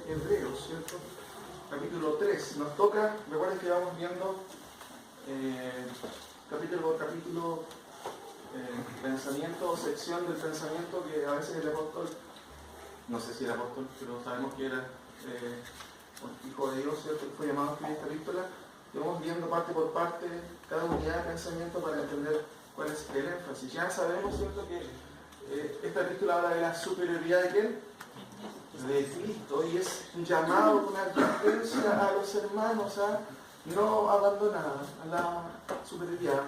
Hebreos, ¿cierto? Capítulo 3. Nos toca, recuerden que vamos viendo capítulo por capítulo, pensamiento o sección del pensamiento que a veces el apóstol, no sé si el apóstol, pero sabemos que era un hijo de Dios, ¿cierto? Que fue llamado a escribir esta epístola. Y vamos viendo parte por parte cada unidad de pensamiento para entender cuál es el énfasis. Ya sabemos, ¿cierto?, que esta epístola habla de la superioridad de ¿quién? De Cristo, y es un llamado, una advertencia a los hermanos a no abandonar la superioridad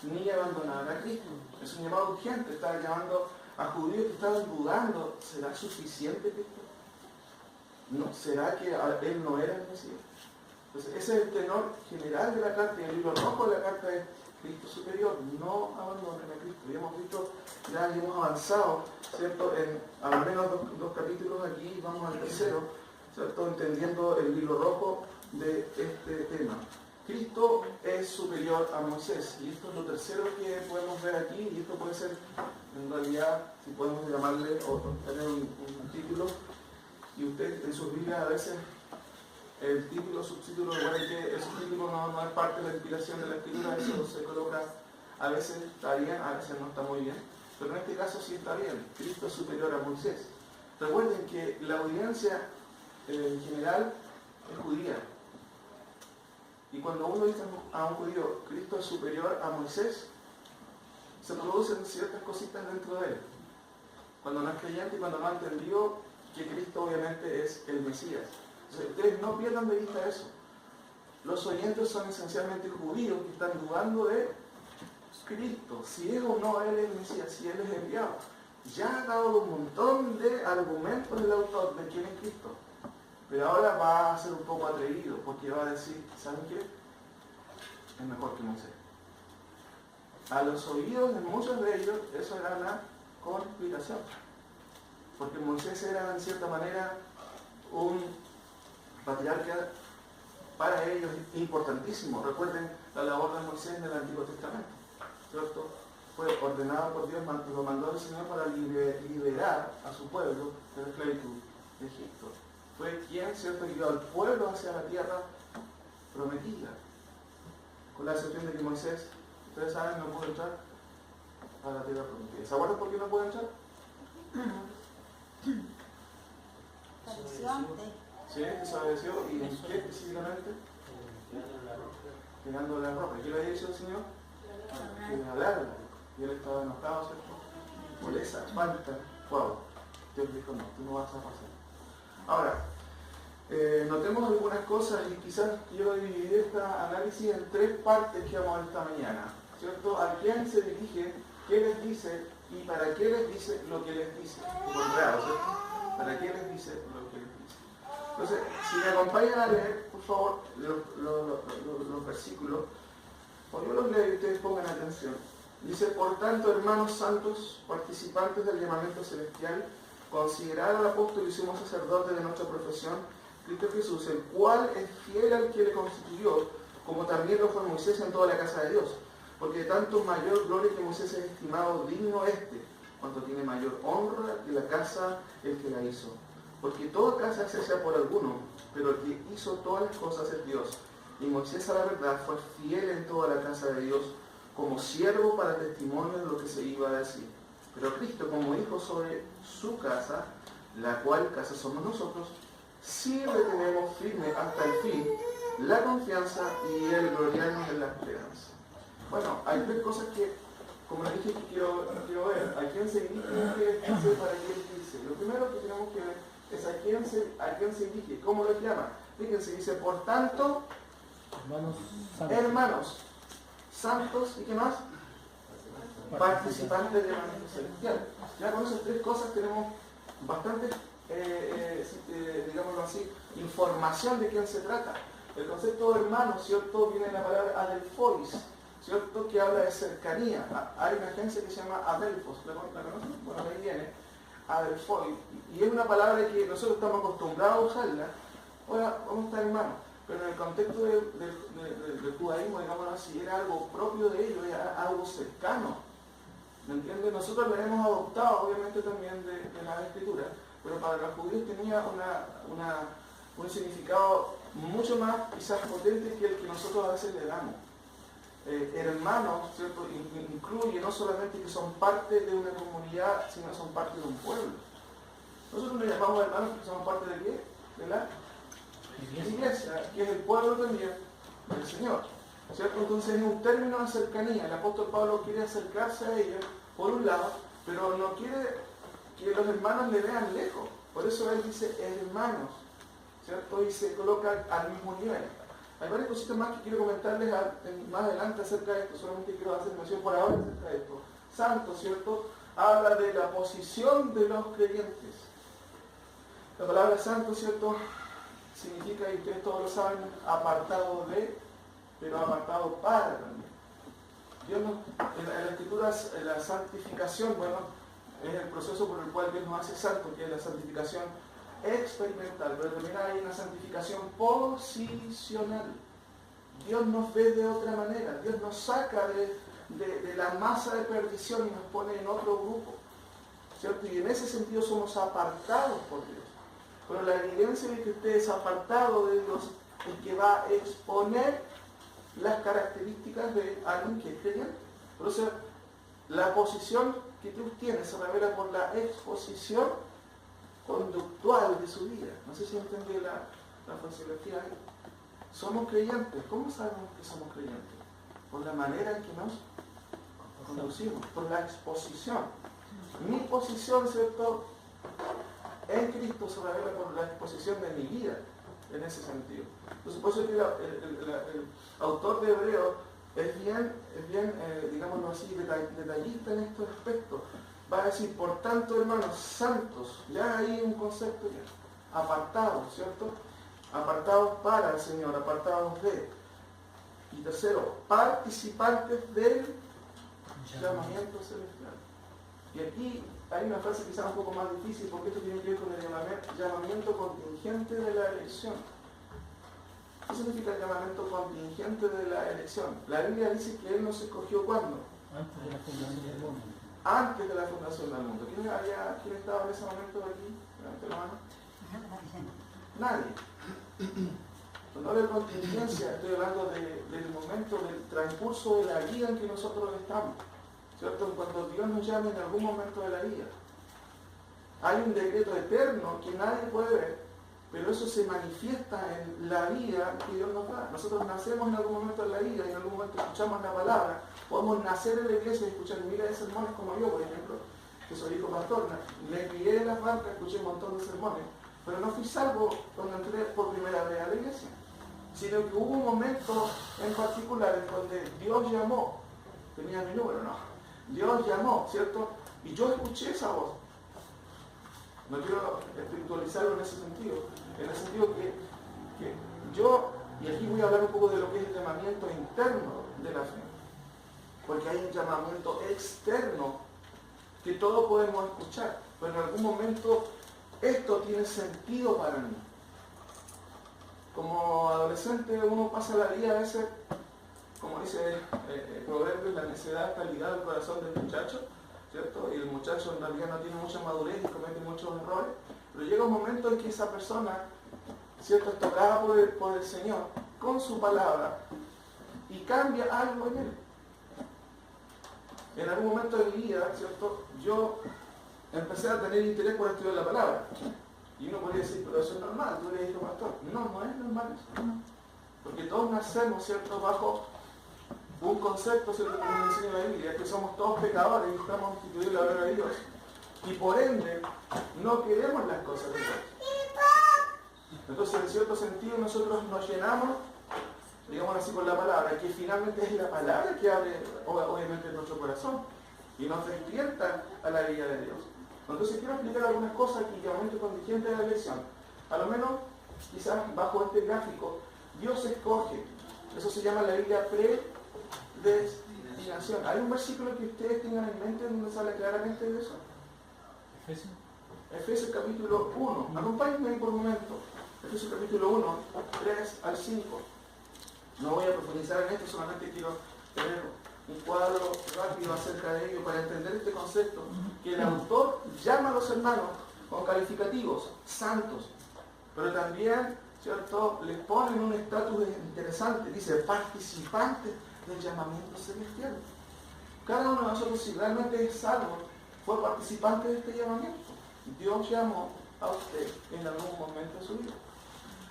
ni abandonar a Cristo. Es un llamado urgente. Está llamando a judíos que estaban dudando: ¿será suficiente Cristo? ¿No? ¿Será que Él no era el Mesías? Entonces, ese es el tenor general de la carta, y el libro rojo de la carta es Cristo superior, no abandonen a Cristo. Y hemos visto, ya hemos avanzado, ¿cierto?, en al menos dos capítulos aquí, vamos al tercero, ¿cierto?, entendiendo el libro rojo de este tema. Cristo es superior a Moisés, y esto es lo tercero que podemos ver aquí, y esto puede ser, en realidad, si podemos llamarle o tener un título, y usted en sus Biblias a veces el título, subtítulo, recuerden que el subtítulo no es parte de la inspiración de la escritura, eso se coloca, a veces está bien, a veces no está muy bien, pero en este caso sí está bien. Cristo es superior a Moisés. Recuerden que la audiencia en general es judía, y cuando uno dice a un judío Cristo es superior a Moisés, se producen ciertas cositas dentro de él, cuando no es creyente y cuando no ha entendido que Cristo obviamente es el Mesías. Entonces, ustedes no pierdan de vista eso. Los oyentes son esencialmente judíos que están dudando de Cristo, si es o no Él es el Mesías, si Él es enviado. Ya ha dado un montón de argumentos el autor de quién es Cristo, pero ahora va a ser un poco atrevido, porque va a decir: ¿saben qué? Es mejor que Moisés. A los oídos de muchos de ellos eso era una conspiración, porque Moisés era en cierta manera un patriarca para ellos importantísimo. Recuerden la labor de Moisés en el Antiguo Testamento, ¿cierto? Fue ordenado por Dios, lo mandó el Señor para liberar a su pueblo de la esclavitud de Egipto. Fue quien, ¿cierto?, guió al pueblo hacia la tierra prometida, con la excepción de que Moisés, ustedes saben, no pudo entrar a la tierra prometida. ¿Se acuerdan por qué no pudo entrar? Pareció antes. Sí, desapareció. ¿Y en qué específicamente? Tirando la ropa. ¿Y qué le había dicho el Señor? Que le hablara. Y él estaba enojado, ¿cierto? Por esa falta. Wow. Dios dijo: no, tú no vas a pasar. Ahora, notemos algunas cosas, y quizás quiero dividir este análisis en tres partes que vamos a ver esta mañana, ¿cierto? ¿A quién se dirige? ¿Qué les dice? ¿Y para qué les dice lo que les dice? Real, ¿cierto? ¿Para qué les dice lo que les dice? Entonces, si me acompañan a leer, por favor, los versículos, o yo los leo y ustedes pongan atención. Dice: por tanto, hermanos santos, participantes del llamamiento celestial, considerad al apóstol y sumo sacerdote de nuestra profesión, Cristo Jesús, el cual es fiel al que le constituyó, como también lo fue Moisés en toda la casa de Dios. Porque de tanto mayor gloria que Moisés es estimado digno cuanto tiene mayor honra que la casa el que la hizo. Porque toda casa se hace por alguno, pero el que hizo todas las cosas es Dios. Y Moisés, a la verdad, fue fiel en toda la casa de Dios, como siervo para testimonio de lo que se iba a decir. Pero Cristo, como hijo sobre su casa, la cual casa somos nosotros, sí retenemos firme hasta el fin la confianza y el gloriarnos en la esperanza. Bueno, hay tres cosas que, como les dije, que quiero ver. ¿A quién se dirige? ¿Qué les dice? ¿Para qué les dice? Lo primero que tenemos que ver es a quién se dirige. ¿Cómo les llama? Fíjense, dice: por tanto, hermanos santos, ¿y qué más? Participantes del llamamiento celestial. Ya con esas tres cosas tenemos bastante, digámoslo así, información de quién se trata. El concepto de hermano, ¿cierto?, viene de la palabra adelphois, ¿cierto?, que habla de cercanía. Hay una agencia que se llama Adelphos, ¿la conocen? Bueno, ahí viene, adelphoi, y es una palabra que nosotros estamos acostumbrados a usarla. Ahora, vamos a estar hermanos, pero en el contexto del judaísmo, digámoslo así, era algo propio de ellos, era algo cercano. ¿Me entiendes? Nosotros la hemos adoptado, obviamente, también de las escrituras, pero para los judíos tenía un significado mucho más quizás potente que el que nosotros a veces le damos. Hermanos, ¿cierto? Incluye no solamente que son parte de una comunidad, sino que son parte de un pueblo. Nosotros nos llamamos hermanos porque somos parte de qué? De la iglesia, que es el pueblo también del Señor, ¿cierto? Entonces es un término de cercanía. El apóstol Pablo quiere acercarse a ellos, por un lado, pero no quiere que los hermanos le vean lejos. Por eso él dice hermanos, ¿cierto? Y se coloca al mismo nivel. Hay varias cositas más que quiero comentarles más adelante acerca de esto, solamente quiero hacer mención por ahora acerca de esto. Santo, ¿cierto? Habla de la posición de los creyentes. La palabra santo, ¿cierto? Significa, y ustedes todos lo saben, apartado de, pero apartado para también. Dios nos, en la Escritura, la santificación, bueno, es el proceso por el cual Dios nos hace santos, que es la santificación experimental, pero también hay una santificación posicional. Dios nos ve de otra manera, Dios nos saca de la masa de perdición y nos pone en otro grupo, ¿cierto? Y en ese sentido somos apartados por Dios. Pero la evidencia de que usted es apartado de Dios es que va a exponer las características de alguien que es creyente. Por eso la posición que tú tienes se revela por la exposición conductual de su vida. No sé si entendí la fraseología ahí. Somos creyentes. ¿Cómo sabemos que somos creyentes? Por la manera en que nos conducimos, por la exposición. Mi posición, ¿cierto?, en Cristo se revela por la exposición de mi vida, en ese sentido. Entonces, por eso que el autor de Hebreos es bien digámoslo así, detallista en estos aspectos. Va a decir, por tanto, hermanos santos, ya hay un concepto ya, apartados, ¿cierto? Apartados para el Señor, apartados de. Y tercero, participantes del llamamiento celestial. Y aquí hay una frase quizás un poco más difícil, porque esto tiene que ver con el llamamiento contingente de la elección. ¿Qué significa el llamamiento contingente de la elección? La Biblia dice que Él nos escogió ¿cuándo? Antes de la fundación del mundo. Antes de la fundación del mundo. ¿Quién estaba en ese momento aquí? Levante la mano. Nadie. Cuando hablo de contingencia, estoy hablando del momento, del transcurso de la vida en que nosotros estamos, ¿cierto? Cuando Dios nos llame en algún momento de la vida. Hay un decreto eterno que nadie puede ver, pero eso se manifiesta en la vida que Dios nos da. Nosotros nacemos en algún momento de la vida y en algún momento escuchamos la palabra. Podemos nacer en la iglesia y escuchar miles de sermones como yo, por ejemplo, que soy hijo pastor. Me crié en la banca, escuché un montón de sermones, pero no fui salvo cuando entré por primera vez a la iglesia, sino que hubo un momento en particular en donde Dios llamó. Tenía mi número, no. Dios llamó, ¿cierto? Y yo escuché esa voz. No quiero espiritualizarlo en ese sentido que yo, y aquí voy a hablar un poco de lo que es el llamamiento interno de la fe, porque hay un llamamiento externo que todos podemos escuchar, pero en algún momento esto tiene sentido para mí. Como adolescente uno pasa la vida a veces, como dice el proverbio, la necedad está ligada al corazón del muchacho, ¿cierto? Y el muchacho en realidad no tiene mucha madurez y comete muchos errores, pero llega un momento en que esa persona, ¿cierto?, es tocada por el Señor con su palabra y cambia algo en él. En algún momento de mi vida, ¿cierto?, yo empecé a tener interés por estudiar la palabra. Y uno podría decir, pero eso es normal, tú eres hijo pastor. No, no es normal eso. Porque todos nacemos, ¿cierto?, bajo un concepto, ¿cierto?, que nos enseña la Biblia, que somos todos pecadores y estamos constituidos la gloria de Dios. Y por ende, no queremos las cosas de Dios. Entonces, en cierto sentido, nosotros nos llenamos, digamos así, con la palabra, que finalmente es la palabra que abre, obviamente, nuestro corazón y nos despierta a la vida de Dios. Entonces, quiero explicar algunas cosas que llamamiento contingente de la elección. A lo menos, quizás bajo este gráfico, Dios escoge. Eso se llama la Biblia predestinación. ¿Hay un versículo que ustedes tengan en mente donde sale claramente de eso? Efesios capítulo 1. Acompáñenme ahí por un momento. Efesios capítulo 1, 3 al 5. No voy a profundizar en esto, solamente quiero tener un cuadro rápido acerca de ello para entender este concepto, que el autor llama a los hermanos con calificativos, santos, pero también ¿cierto?, les ponen un estatus interesante, dice participantes del llamamiento celestial. Cada uno de nosotros, si realmente es salvo, fue participante de este llamamiento. Dios llamó a usted en algún momento de su vida.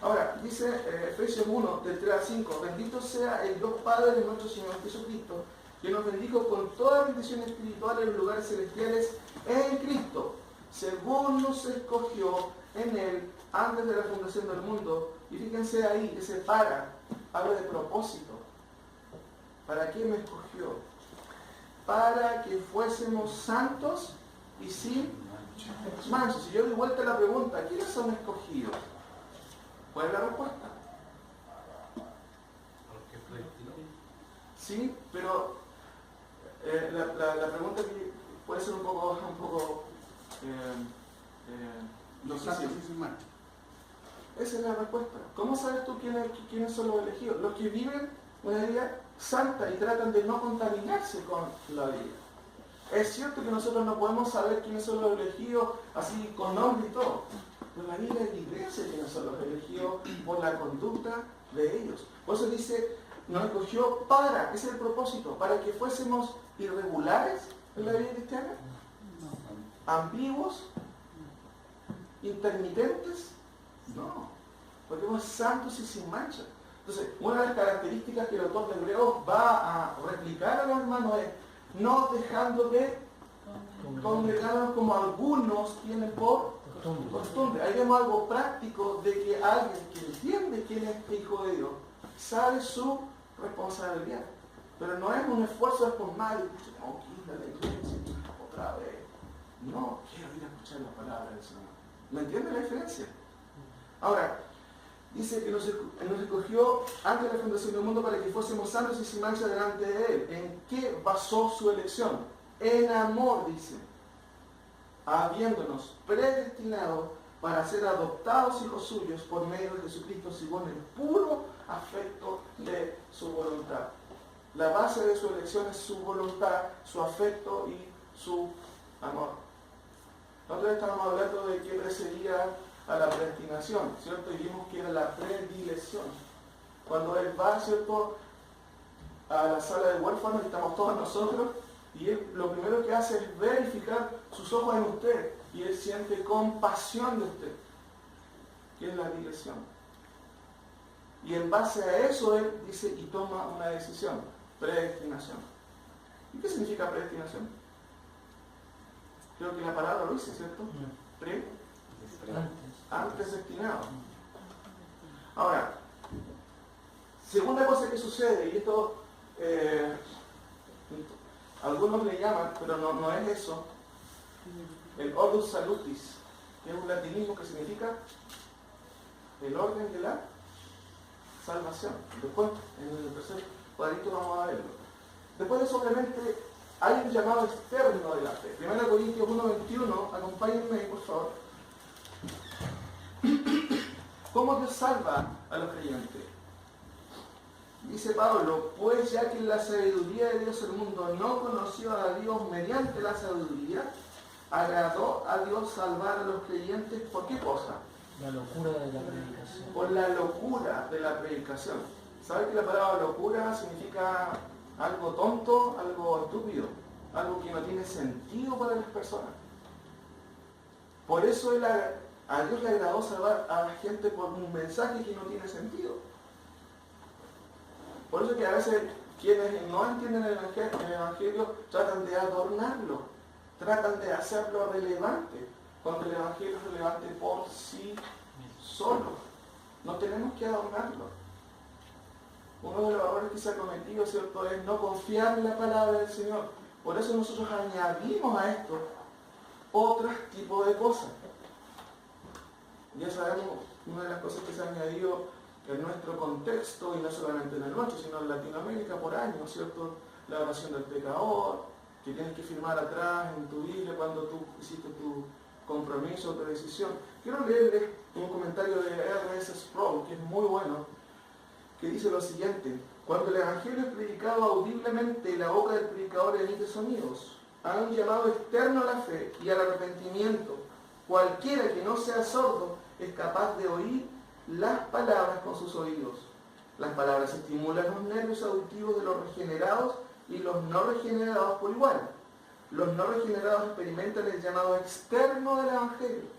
Ahora, dice Efesios 1, del 3 al 5, bendito sea el Dios Padre de nuestro Señor Jesucristo, que nos bendijo con toda bendición espiritual en los lugares celestiales en Cristo, según nos escogió en Él antes de la fundación del mundo. Y fíjense ahí, ese habla de propósito. ¿Para qué me escogió? Para que fuésemos santos y sin mancha. Si yo doy vuelta a la pregunta, ¿quiénes son escogidos? ¿Cuál es la respuesta? Sí, pero la pregunta que puede ser un poco los santos y sin mancha. Esa es la respuesta. ¿Cómo sabes tú quiénes son los elegidos? Los que viven una vida santa y tratan de no contaminarse con la vida. Es cierto que nosotros no podemos saber quiénes son los elegidos así con nombre y todo, pero la Biblia de la iglesia quiénes son los elegidos por la conducta de ellos. Por eso dice, nos escogió para, ese es el propósito, para que fuésemos irregulares en la vida cristiana, ambiguos, intermitentes, no, porque somos santos y sin mancha. Entonces, una de las características que el autor de Hebreos va a replicar a los hermanos es no dejando de congregarnos como algunos tienen por costumbre. Ahí vemos algo práctico de que alguien que entiende quién es hijo de Dios sabe su responsabilidad. Pero no es un esfuerzo de formar y decir, no, quiero ir a la iglesia otra vez. No, quiero ir a escuchar la palabra del Señor. ¿Me entiende la diferencia? Ahora, dice que nos escogió antes de la fundación del mundo para que fuésemos santos y sin mancha delante de Él. ¿En qué basó su elección? En amor, dice, habiéndonos predestinado para ser adoptados hijos suyos por medio de Jesucristo según el puro afecto de su voluntad. La base de su elección es su voluntad, su afecto y su amor. Nosotros estábamos hablando de qué precedía a la predestinación, ¿cierto? Y vimos que era la predilección. Cuando Él va, ¿cierto?, a la sala de huérfanos, y estamos todos nosotros, y Él lo primero que hace es verificar sus ojos en usted, y Él siente compasión de usted, que es la dilección. Y en base a eso Él dice y toma una decisión, predestinación. ¿Y qué significa predestinación? Creo que la palabra lo dice, ¿cierto? Antes destinado. Ahora, segunda cosa que sucede, y esto algunos le llaman, pero no es eso, el ordus salutis, que es un latinismo que significa el orden de la salvación. Después, en el tercer cuadrito vamos a verlo. Después de eso, obviamente, hay un llamado externo de la fe. 1 Corintios 1:21, acompáñenme por favor. ¿Cómo Dios salva a los creyentes? Dice Pablo, pues ya que la sabiduría de Dios el mundo no conoció a Dios mediante la sabiduría, agradó a Dios salvar a los creyentes, ¿por qué cosa? La locura de la predicación. Por la locura de la predicación. ¿Sabe que la palabra locura significa algo tonto, algo estúpido, algo que no tiene sentido para las personas? Por eso a Dios le agradó salvar a la gente por un mensaje que no tiene sentido. Por eso que a veces quienes no entienden el Evangelio tratan de adornarlo, tratan de hacerlo relevante, cuando el Evangelio es relevante por sí solo. No tenemos que adornarlo. Uno de los errores que se ha cometido, ¿cierto?, es no confiar en la palabra del Señor. Por eso nosotros añadimos a esto otros tipos de cosas. Ya sabemos, una de las cosas que se ha añadido en nuestro contexto, y no solamente en el nuestro, sino en Latinoamérica por años, ¿cierto? La oración del pecador, que tienes que firmar atrás en tu Biblia cuando tú hiciste tu compromiso o tu decisión. Quiero leerles un comentario de R.S. Sproul, que es muy bueno, que dice lo siguiente: cuando el Evangelio es predicado audiblemente, la boca del predicador emite sonidos. Hay un llamado externo a la fe y al arrepentimiento. Cualquiera que no sea sordo es capaz de oír las palabras con sus oídos. Las palabras estimulan los nervios auditivos de los regenerados y los no regenerados por igual. Los no regenerados experimentan el llamado externo del Evangelio.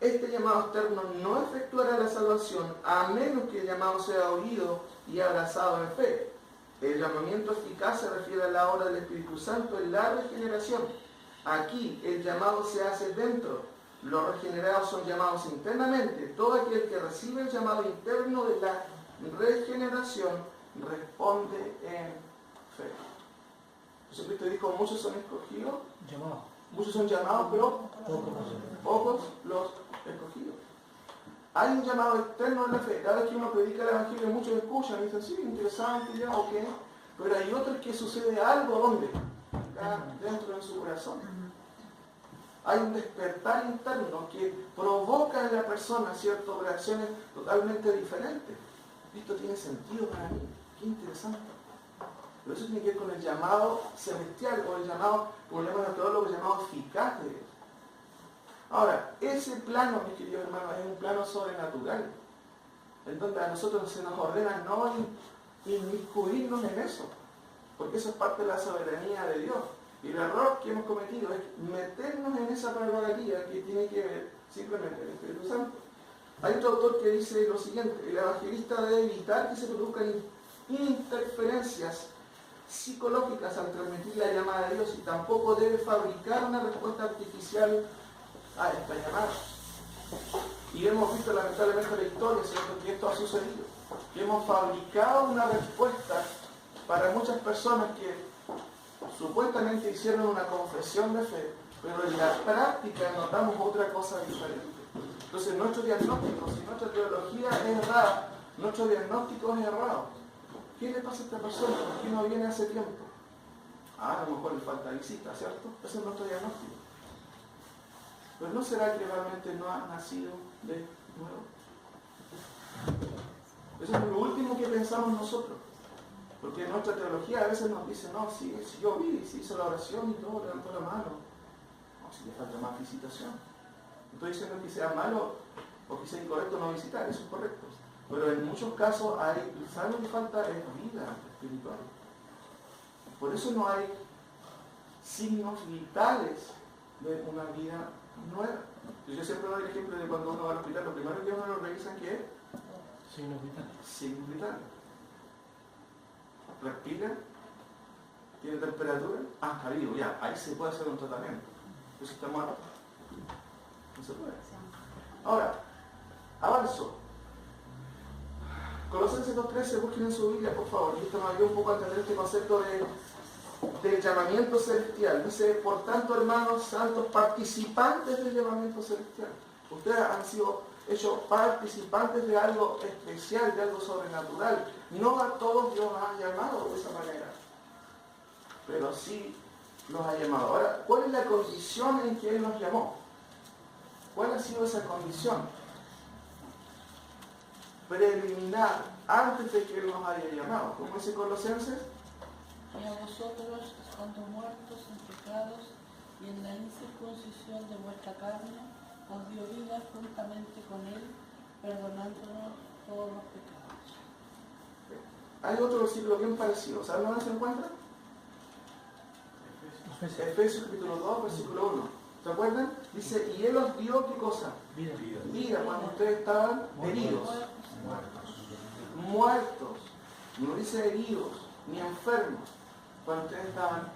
Este llamado externo no efectuará la salvación a menos que el llamado sea oído y abrazado en fe. El llamamiento eficaz se refiere a la obra del Espíritu Santo en la regeneración. Aquí el llamado se hace dentro. Los regenerados son llamados internamente. Todo aquel que recibe el llamado interno de la regeneración responde en fe. Jesucristo dijo, muchos son escogidos, muchos son llamados, pero pocos los escogidos. Hay un llamado externo en la fe. Cada vez que uno predica el Evangelio, muchos escuchan y dicen, sí, interesante, ya, ok. Pero hay otros que sucede algo, ¿dónde? Acá dentro de su corazón. Hay un despertar interno que provoca en la persona ciertas reacciones totalmente diferentes. Esto tiene sentido para mí. Qué interesante. Pero eso tiene que ver con el llamado celestial o el llamado, como le llaman a teólogos, llamado eficaz de Dios. Ahora, ese plano, mis queridos hermanos, es un plano sobrenatural, en donde a nosotros se nos ordena no inmiscuirnos en eso, porque eso es parte de la soberanía de Dios. Y el error que hemos cometido es meternos en esa prerrogativa que tiene que ver simplemente el Espíritu Santo. Hay otro autor que dice lo siguiente: el evangelista debe evitar que se produzcan interferencias psicológicas al transmitir la llamada de Dios, y tampoco debe fabricar una respuesta artificial a esta llamada. Y hemos visto lamentablemente la historia, ¿cierto?, que esto ha sucedido, que hemos fabricado una respuesta para muchas personas que supuestamente hicieron una confesión de fe, pero en la práctica notamos otra cosa diferente. Entonces nuestro diagnóstico, si nuestra teología es errada, nuestro diagnóstico es errado. ¿Qué le pasa a esta persona? ¿Por qué no viene hace tiempo? A lo mejor le falta visita, ¿cierto? Ese es nuestro diagnóstico. Pero ¿no será que realmente no ha nacido de nuevo? Eso es lo último que pensamos nosotros. Porque nuestra teología a veces nos dice, no, si yo vi, si hizo la oración y todo, levantó la mano. No, si le falta más visitación. No estoy diciendo que sea malo o que sea incorrecto no visitar, eso es correcto. Pero en muchos casos ¿saben lo que falta? Es vida espiritual. Por eso no hay signos vitales de una vida nueva. Yo siempre doy el ejemplo de cuando uno va al hospital, lo primero que uno lo revisa, ¿qué es? Signos vitales. Signos vitales. Respira, tiene temperatura, está vivo, ya, ahí se puede hacer un tratamiento. Eso está muerto. No se puede. Ahora, avanzo. Colosenses 2.13, busquen en su Biblia, por favor. Y esto nos ayuda un poco a entender este concepto del llamamiento celestial. Dice, por tanto, hermanos santos, participantes del llamamiento celestial. Ustedes han sido hechos participantes de algo especial, de algo sobrenatural. No a todos Dios los ha llamado de esa manera, pero sí los ha llamado. Ahora, ¿cuál es la condición en que Él nos llamó? ¿Cuál ha sido esa condición? Preliminar, antes de que Él nos haya llamado. ¿Cómo dice Colosenses? Y a vosotros, estando muertos en pecados y en la incircuncisión de vuestra carne, os dio vida juntamente con Él, perdonándonos todos los pecados. Hay otro versículo bien parecido. ¿Saben dónde se encuentra? Efesios capítulo 2, versículo 1. ¿Se acuerdan? Dice, y Él os dio, ¿qué cosa? Vida, cuando ustedes estaban heridos. Muertos. No dice heridos, ni enfermos. Cuando ustedes estaban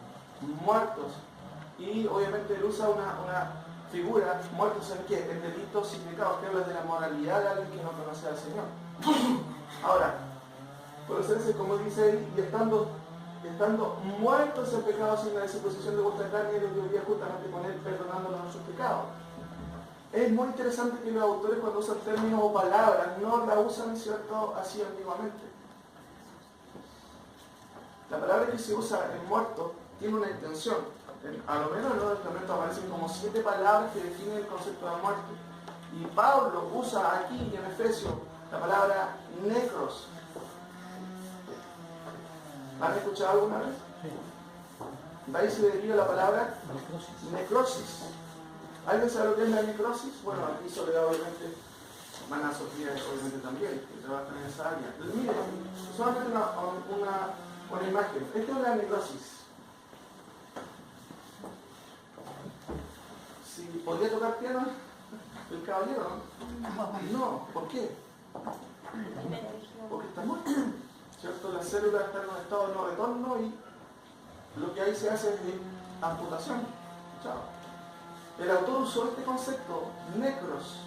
muertos. Y obviamente Él usa una figura, muertos en qué? En delitos y pecados, que habla de la moralidad de alguien que no conoce al Señor. Ahora, Colosenses, como dice ahí, y estando muertos en pecados en la disposición de vuestra carne, Él dio vida justamente con Él, perdonándonos nuestros pecados. Es muy interesante que los autores, cuando usan términos o palabras, no la usan, ¿cierto?, así ambiguamente. La palabra que se usa en muerto tiene una intención. A lo menos en el Nuevo Testamento aparecen como 7 palabras que definen el concepto de muerte. Y Pablo usa aquí en Efesios la palabra necros. ¿Han escuchado alguna vez? De ahí se deriva la palabra necrosis. ¿Alguien sabe lo que es la necrosis? Bueno, aquí Soledad obviamente, hermana Sofía obviamente también, que trabaja en esa área. Miren, solamente una imagen. Esta es la necrosis. Si podría tocar piano el caballero, ¿no? No, ¿por qué? Porque está muerto, ¿cierto? Las células están en un estado de no retorno y lo que ahí se hace es amputación. Chao. El autor usó este concepto, necros,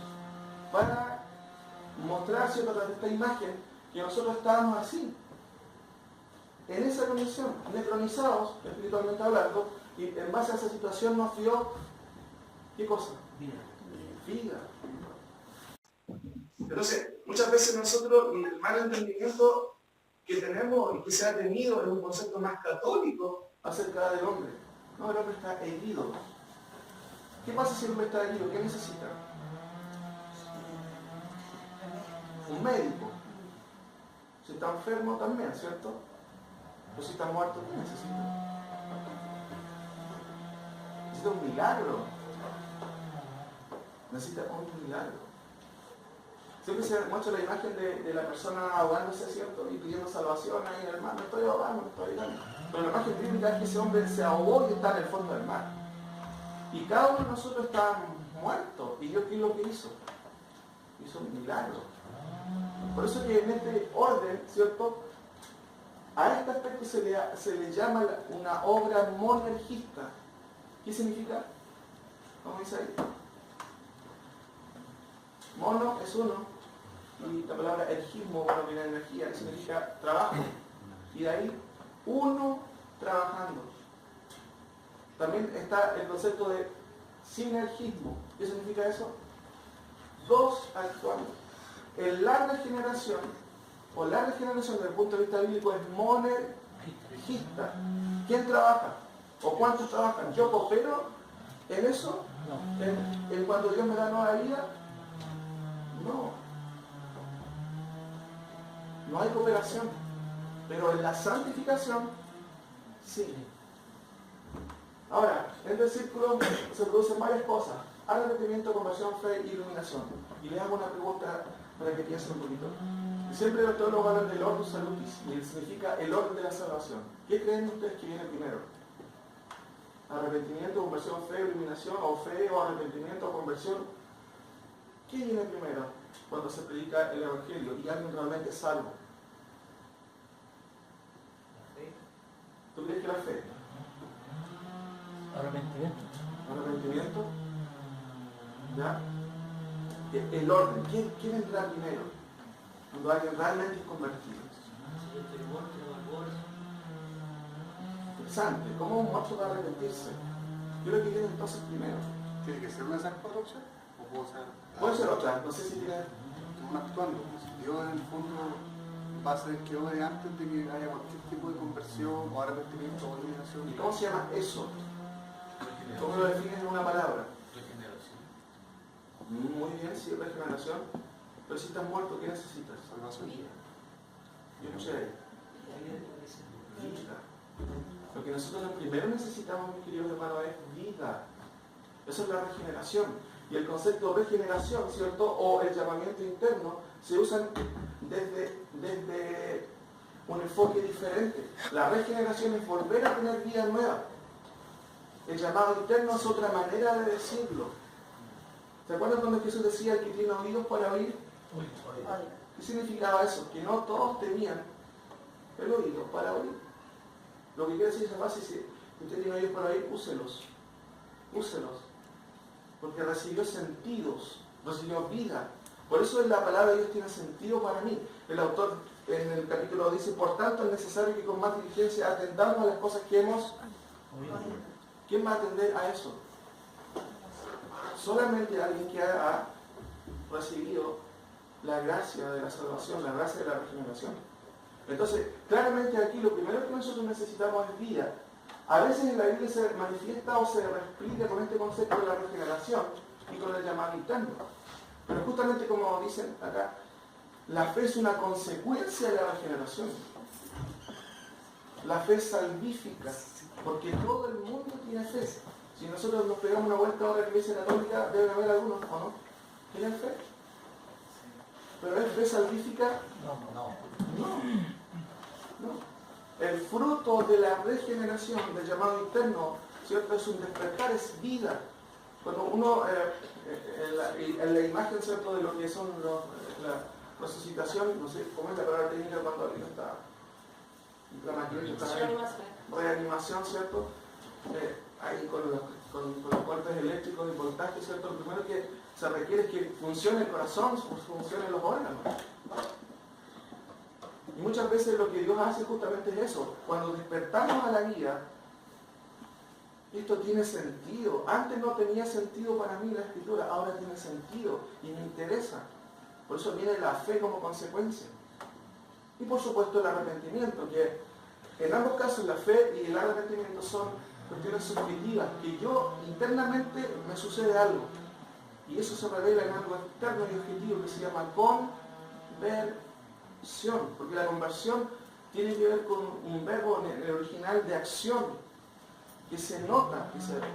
para mostrar, ¿cierto?, a través de esta imagen que nosotros estábamos así, en esa condición, necronizados, espiritualmente hablando, y en base a esa situación nos dio, ¿qué cosa? Vida. Entonces, muchas veces nosotros, y el mal entendimiento que tenemos y que se ha tenido es un concepto más católico acerca del hombre. No, el hombre está herido. ¿Qué pasa si el hombre está herido? ¿Qué necesita? Un médico. Si está enfermo también, ¿cierto? Pero si está muerto, ¿qué necesita? Necesita un milagro. Necesita un milagro. Siempre se muestra la imagen de la persona ahogándose, ¿cierto? Y pidiendo salvación ahí, hermano, me estoy ahogando, me estoy ahogando. Pero la imagen bíblica es que ese hombre se ahogó y está en el fondo del mar. Y cada uno de nosotros está muerto. ¿Y Dios qué es lo que hizo? Hizo un milagro. Por eso que en este orden, ¿cierto?, a este aspecto se le llama una obra monergista. ¿Qué significa? ¿Cómo dice ahí? Mono es uno, y la palabra ergismo, bueno, viene de energía, que significa trabajo. Y de ahí, uno trabajando. También está el concepto de sinergismo. ¿Qué significa eso? Dos actuando. La regeneración, o la regeneración desde el punto de vista bíblico, es monergista. ¿Quién trabaja? ¿O cuántos trabajan? ¿Yo coopero en eso? ¿En cuando Dios me da nueva vida? No. No hay cooperación. Pero en la santificación, sí. Ahora, en este círculo se producen varias cosas. Arrepentimiento, conversión, fe y iluminación. Y les hago una pregunta para que piensen un poquito. Siempre los teólogos hablan del ordo salutis, y significa el orden de la salvación. ¿Qué creen ustedes que viene primero? Arrepentimiento, conversión, fe, iluminación, o fe, o arrepentimiento, o conversión. ¿Qué viene primero cuando se predica el Evangelio y alguien realmente es salvo? ¿Tú crees que la fe? Arrepentimiento. ¿Arrepentimiento? ¿Ya? El orden. ¿Quién vendrá primero? Cuando alguien realmente es convertido. Interesante. ¿Cómo un muerto va a arrepentirse? Yo creo que viene entonces primero. ¿Tiene que ser una de esas cuatro opciones? ¿O puede ser otra? No sé si tiene... actuando. Dios en el fondo va a ser que obre antes de que haya cualquier tipo de conversión o arrepentimiento o eliminación. ¿Y cómo se llama eso? ¿Cómo lo defines en una palabra? Regeneración. Muy bien, sí, regeneración. Pero si estás muerto, ¿qué necesitas? Salvación. Yo no sé. Vida. Lo que nosotros primero necesitamos, mis queridos hermanos, es vida. Eso es la regeneración. Y el concepto de regeneración, ¿cierto?, o el llamamiento interno, se usan desde un enfoque diferente. La regeneración es volver a tener vida nueva. El llamado interno es otra manera de decirlo. ¿Se acuerdan cuando Jesús decía el que tiene oídos para oír? ¿Qué significaba eso? Que no todos tenían el oído para oír. Lo que quiere decir esa frase es que usted tiene oídos para oír, úselos. Úselos. Porque recibió sentidos, recibió vida. Por eso la palabra de Dios tiene sentido para mí. El autor en el capítulo dice, por tanto es necesario que con más diligencia atendamos a las cosas que hemos oído. ¿Quién va a atender a eso? Solamente alguien que ha recibido la gracia de la salvación, la gracia de la regeneración. Entonces, claramente aquí lo primero que nosotros necesitamos es vida. A veces en la Biblia se manifiesta o se explica con este concepto de la regeneración y con el llamado interno. Pero justamente como dicen acá, la fe es una consecuencia de la regeneración. La fe salvífica, porque todo el mundo tiene fe, Si nosotros nos pegamos una vuelta ahora en la Iglesia Católica, debe haber algunos, ¿o no? ¿Tienen fe? ¿Pero es fe salvífica? No. El fruto de la regeneración, del llamado interno, ¿cierto? Es un despertar, es vida. Cuando uno, en la imagen, ¿cierto?, de lo que son la resucitación, no sé cómo es la palabra técnica cuando alguien está, la maquinaria está ahí, reanimación, ¿cierto? Ahí con los golpes eléctricos y voltaje, ¿cierto? Lo primero que se requiere es que funcione el corazón, funcionen los órganos. Y muchas veces lo que Dios hace justamente es eso. Cuando despertamos a la vida, esto tiene sentido. Antes no tenía sentido para mí la Escritura, ahora tiene sentido y me interesa. Por eso viene la fe como consecuencia. Y por supuesto el arrepentimiento, que en ambos casos la fe y el arrepentimiento son cuestiones subjetivas, que yo internamente me sucede algo. Y eso se revela en algo externo y objetivo que se llama conversión. Porque la conversión tiene que ver con un verbo en el original de acción, que se nota, que se ve.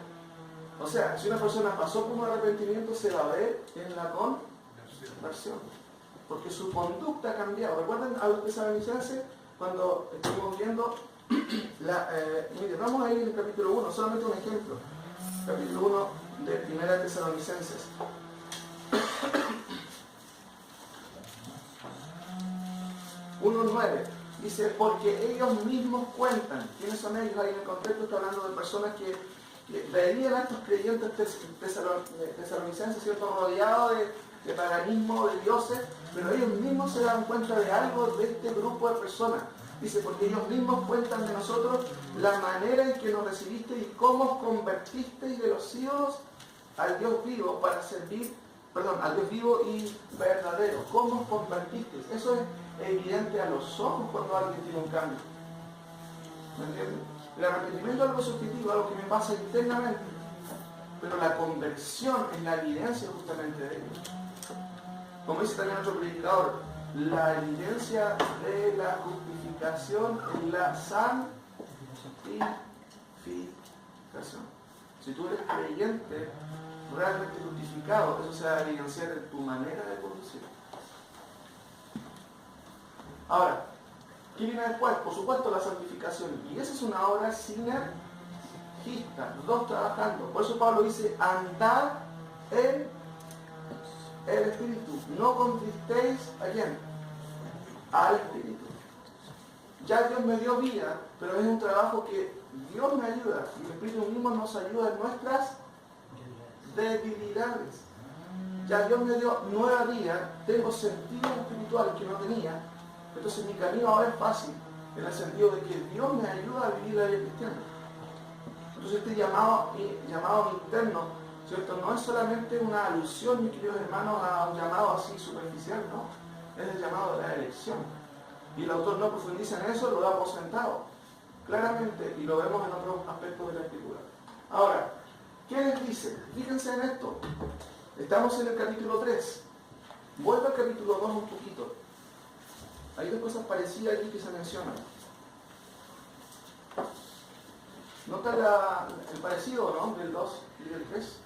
O sea, si una persona pasó por un arrepentimiento, se va a ver en la conversión. Porque su conducta ha cambiado. ¿Recuerdan a los tesalonicenses cuando estuvimos viendo mire, vamos a ir en el capítulo 1, solamente un ejemplo. Capítulo 1 de 1 Tesalonicenses. Dice, porque ellos mismos cuentan. ¿Quiénes son ellos? Ahí en el contexto está hablando de personas que veían a estos creyentes tesalonicenses, ¿cierto?, rodeados de paganismo, de dioses, pero ellos mismos se dan cuenta de algo de este grupo de personas. Dice, porque ellos mismos cuentan de nosotros la manera en que nos recibiste y cómo os convertisteis de los ídolos al Dios vivo para servir, al Dios vivo y verdadero. ¿Cómo os convertisteis? Eso es evidente a los ojos cuando alguien tiene un cambio. ¿Me entienden? El arrepentimiento es algo subjetivo, algo que me pasa internamente, pero la conversión es la evidencia justamente de ello. Como dice también otro predicador, la evidencia de la justificación es la santificación. Si tú eres creyente, realmente justificado, eso se va a evidenciar en tu manera de conducir. Ahora, ¿qué viene después? Por supuesto la santificación. Y esa es una obra sinergista, los dos trabajando. Por eso Pablo dice, andad en el Espíritu. No contristéis a quién? Al Espíritu. Ya Dios me dio vida, pero es un trabajo que Dios me ayuda. Y el Espíritu mismo nos ayuda en nuestras debilidades. Ya Dios me dio nueva vida, tengo sentido espiritual que no tenía. Entonces mi camino ahora es fácil, en el sentido de que Dios me ayuda a vivir la vida cristiana. Entonces este llamado interno, ¿cierto?, no es solamente una alusión, mis queridos hermanos, a un llamado así superficial, no. Es el llamado de la elección. Y el autor no profundiza en eso, lo da por sentado, claramente, y lo vemos en otros aspectos de la Escritura. Ahora, ¿qué les dice? Fíjense en esto. Estamos en el capítulo 3. Vuelve al capítulo 2 un poquito. Hay dos cosas parecidas aquí que se mencionan. ¿Nota el parecido, no?, del 2 y del 3?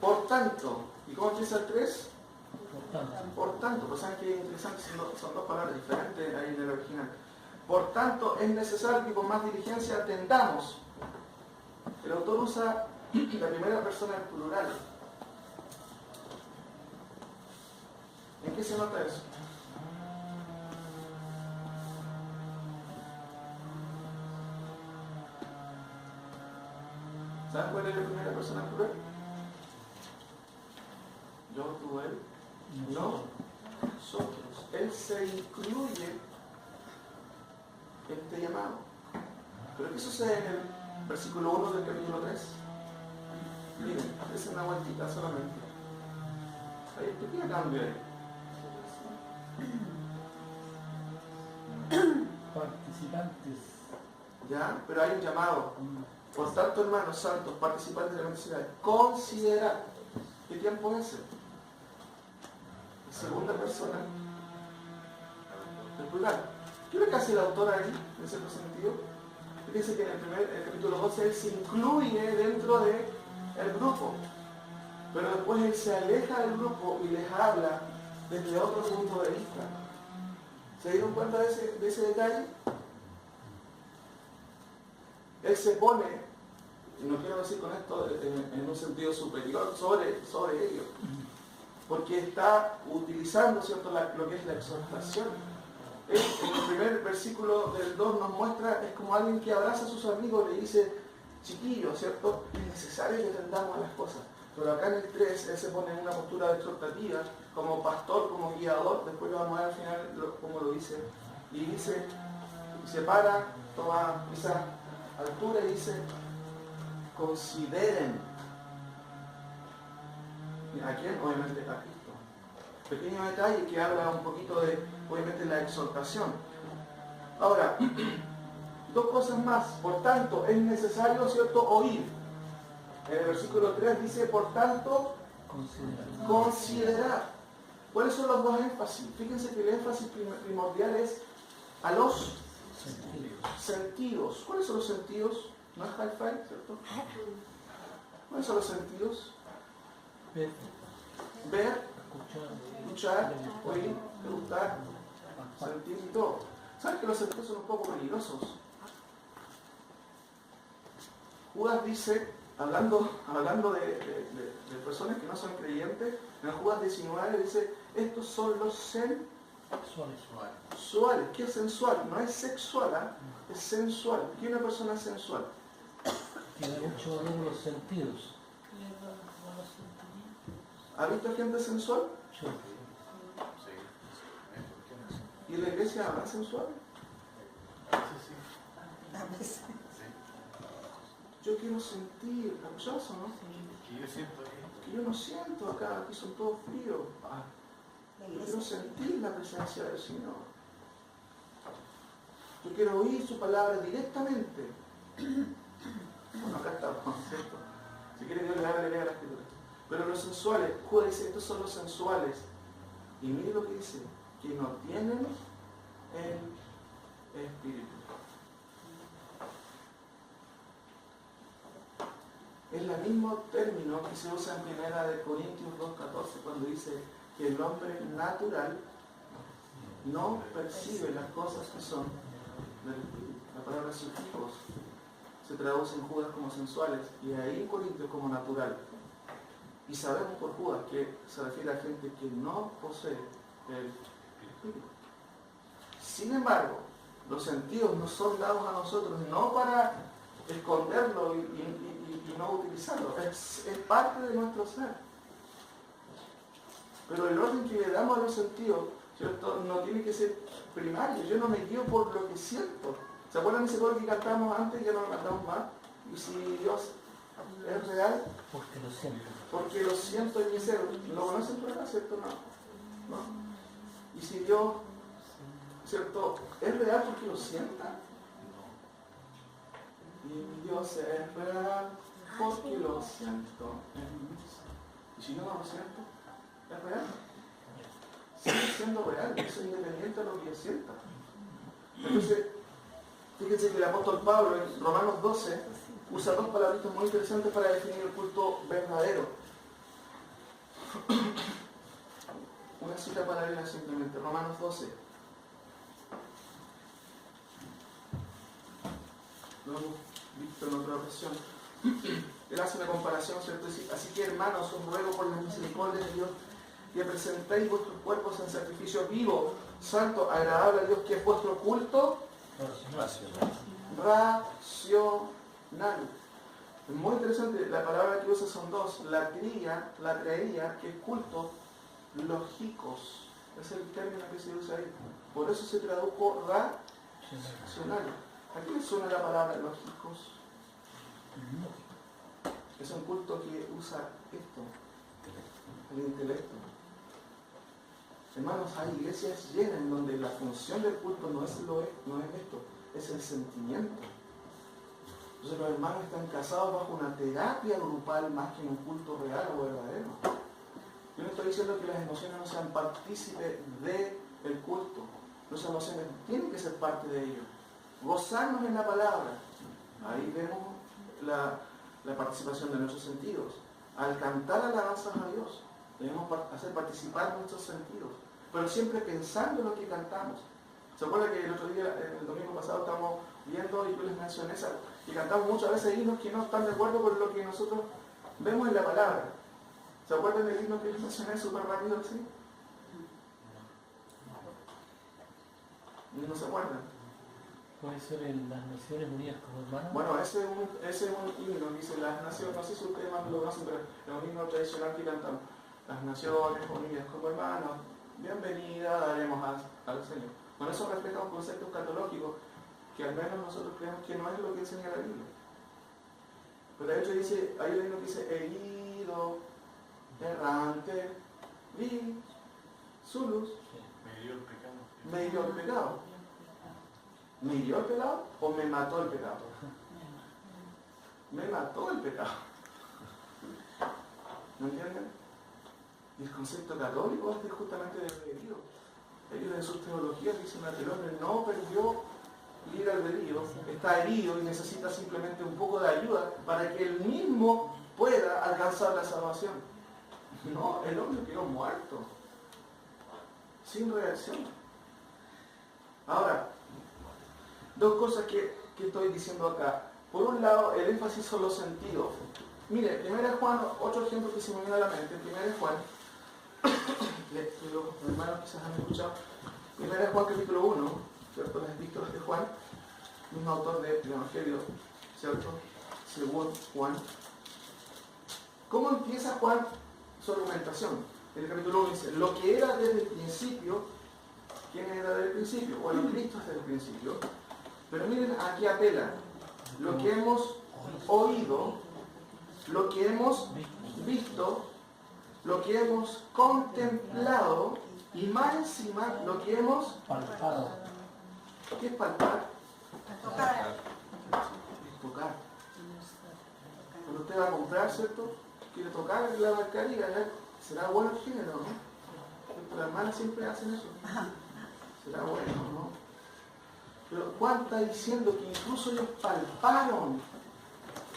Por tanto, ¿y cómo empieza el 3? Por tanto, pues saben que interesante, son dos palabras diferentes ahí en el original. Por tanto, es necesario que con más diligencia atendamos. El autor usa la primera persona en plural. ¿En qué se nota eso? ¿Saben cuál es la primera persona en plural? Yo, tú, él. Nosotros. Él se incluye en este llamado. ¿Pero qué sucede en el versículo 1 del capítulo 3? Miren, es una vueltita solamente. Hay un pequeño cambio ahí. Participantes. Ya, pero hay un llamado. Por tanto, hermanos santos, participantes de la necesidad, considerar. ¿Qué tiempo es ese? Segunda persona del plural. ¿Qué es lo que hace el autor ahí, en cierto sentido? Fíjense que en el capítulo 12 él se incluye dentro del grupo, pero después él se aleja del grupo y les habla desde otro punto de vista. ¿Se dieron cuenta de ese detalle? Él se pone, y no quiero decir con esto en un sentido superior sobre ellos, porque está utilizando, ¿cierto?, lo que es la exhortación. Él, en el primer versículo del 2 nos muestra, es como alguien que abraza a sus amigos y le dice, chiquillos, ¿cierto?, es necesario que atendamos a las cosas. Pero acá en el 3 él se pone en una postura exhortativa, como pastor, como guiador, después lo vamos a ver al final como lo dice, y dice, se para, toma esa altura y dice, consideren. ¿A quién? Obviamente a Cristo. Pequeño detalle que habla un poquito de, obviamente, la exhortación. Ahora, dos cosas más. Por tanto, es necesario, ¿cierto?, oír. En el versículo 3 dice, por tanto, considerar. ¿Cuáles son los dos énfasis? Fíjense que el énfasis primordial es a los sentidos. ¿Cuáles son los sentidos? No es hi-fi, ¿cierto? ¿Cuáles son los sentidos? Ver, escuchar, oír, degustar, sentir y todo. ¿Sabes que los sentidos son un poco peligrosos? Judas dice, hablando de personas que no son creyentes, en Judas 19 dice, estos son los sensuales. ¿Qué es sensual? No es sexual, ¿eh? Es sensual. ¿Qué es una persona sensual? Tiene mucho de los sentidos. ¿Ha visto gente sensual? Sí. ¿Y en la iglesia habrá sensual? Yo quiero sentir, ¿caprichoso, no? Que yo no siento acá, aquí son todos fríos. Yo quiero sentir la presencia del Señor. Yo quiero oír su palabra directamente. Bueno, acá estamos, ¿cierto? Si quiere Dios le hable, lea la escritura. Pero los sensuales, Judas dice, estos son los sensuales. Y mire lo que dice, que no tienen el Espíritu. Es el mismo término que se usa en 1 Corintios 2:14 cuando dice que el hombre natural no percibe las cosas que son del Espíritu. La palabra sufijo se traduce en Judas como sensuales y ahí en Corintios como natural. Y sabemos por Judas que se refiere a gente que no posee el Espíritu. Sin embargo, los sentidos nos son dados a nosotros no para esconderlo y no utilizarlo. Es parte de nuestro ser. Pero el orden que le damos a los sentidos, ¿cierto?, no tiene que ser primario. Yo no me guío por lo que siento. ¿Se acuerdan de ese coro que cantamos antes? Ya no lo cantamos más. Y si Dios es real, porque lo siento. Porque lo siento en mi ser. ¿Lo conocen por acá, cierto? No. Y si Dios, ¿cierto?, es real porque lo sienta. Y Dios es real porque lo siento en mi ser. Y si yo no lo siento, es real. Sigue siendo real, eso es independiente de lo que yo sienta. Entonces, fíjense que el apóstol Pablo en Romanos 12 usa dos palabritas muy interesantes para definir el culto verdadero. Una cita paralela simplemente, Romanos 12. Lo hemos visto en otra ocasión. Él hace una comparación, ¿cierto? Así que, hermanos, os ruego por las misericordias de Dios que presentéis vuestros cuerpos en sacrificio vivo, santo, agradable a Dios, que es vuestro culto racional. Es muy interesante, la palabra que usa son dos, la creía, que es culto, lógicos, es el término que se usa ahí. Por eso se tradujo racional. ¿A qué le suena la palabra lógicos? Es un culto que usa esto, el intelecto. Hermanos, hay iglesias llenas en donde la función del culto no es esto, es el sentimiento. Entonces los hermanos están casados bajo una terapia grupal más que en un culto real o verdadero. Yo no estoy diciendo que las emociones no sean partícipes del culto. Las emociones tienen que ser parte de ello. Gozarnos en la palabra, busquemos la participación de nuestros sentidos. Al cantar alabanzas a Dios, debemos hacer participar nuestros sentidos, pero siempre pensando en lo que cantamos. ¿Se acuerdan que el otro día, el domingo pasado, estábamos viendo y yo les mencioné que cantamos muchas veces himnos que no están de acuerdo con lo que nosotros vemos en la palabra? ¿Se acuerdan del himno que les mencioné súper rápido así? ¿No se acuerdan? Puede ser en las Naciones Unidas como hermanos. Bueno, ese es un himno que dice las naciones, no sé si ustedes más lo conocen, pero es un himno tradicional que cantamos. Las naciones unidas como hermanos, bienvenida daremos al Señor. Con eso refleja un concepto escatológico que al menos nosotros creemos que no es lo que enseña la Biblia. Pero de hecho dice, hay un himno que dice, herido, errante, vi su luz. Me hirió el pecado. Me hirió el pecado. ¿Me hirió el pecado o me mató el pecado? Me mató el pecado. ¿No entienden? Y el concepto católico es justamente de herido. Ellos en sus teologías dicen que el hombre no perdió libre albedrío, está herido y necesita simplemente un poco de ayuda para que él mismo pueda alcanzar la salvación. No, el hombre quedó muerto, sin reacción. Ahora, dos cosas que estoy diciendo acá. Por un lado, el énfasis son los sentidos. Mire, 1 Juan, otro ejemplo que se me viene a la mente, 1 Juan, los hermanos quizás han escuchado, 1 Juan capítulo 1, ¿cierto? Las epístolas de Juan, mismo autor del Evangelio, ¿cierto? Según Juan. ¿Cómo empieza Juan su argumentación? En el capítulo 1 dice, lo que era desde el principio, ¿quién era desde el principio? Bueno, Cristo es desde el principio. Pero miren, aquí apela, lo que hemos oído, lo que hemos visto, lo que hemos contemplado y más encima lo que hemos palpado. ¿Qué es palpar? Tocar. Tocar. Cuando usted va a comprar, ¿cierto? Quiere tocar la mercadería, ¿ya? Será bueno el género, ¿no? Las hermanas siempre hacen eso. Será bueno, ¿no? Pero Juan está diciendo que incluso ellos palparon.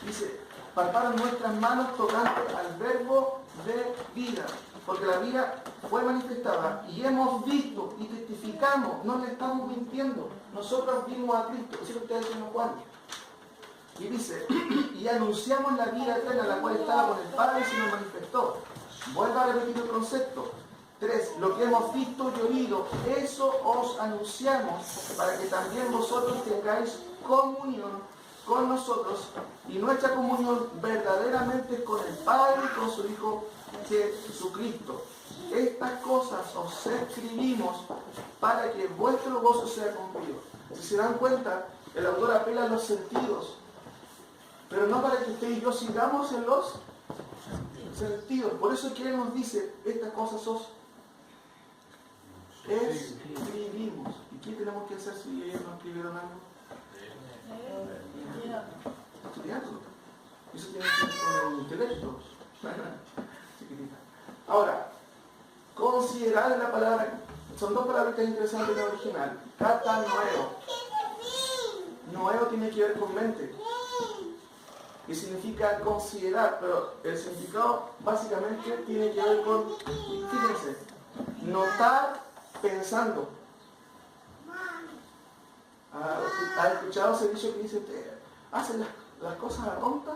Dice, palparon nuestras manos tocando al verbo de vida. Porque la vida fue manifestada y hemos visto y testificamos, no le estamos mintiendo. Nosotros vimos a Cristo, eso es lo que está diciendo Juan. Y dice, y anunciamos la vida eterna, la cual estaba con el Padre y se nos manifestó. Vuelvo a repetir el concepto. 3. Lo que hemos visto y oído, eso os anunciamos, para que también vosotros tengáis comunión con nosotros, y nuestra comunión verdaderamente con el Padre y con su Hijo Jesucristo. Estas cosas os escribimos para que vuestro gozo sea cumplido. Si se dan cuenta, el autor apela a los sentidos, pero no para que usted y yo sigamos en los sentidos. Por eso es que él nos dice, estas cosas os escribimos. ¿Y qué tenemos que hacer si ellos no escribieron algo? Estudiarlo. Eso tiene que ver con el intelecto. Chiquitita. Ahora, considerar la palabra, son dos palabras interesantes en el original. Katanoeo. Noeo tiene que ver con mente. Y significa considerar, pero el significado básicamente tiene que ver con, fíjense, notar pensando. ¿Ha escuchado ese dicho que dice, usted hace las cosas a tonta?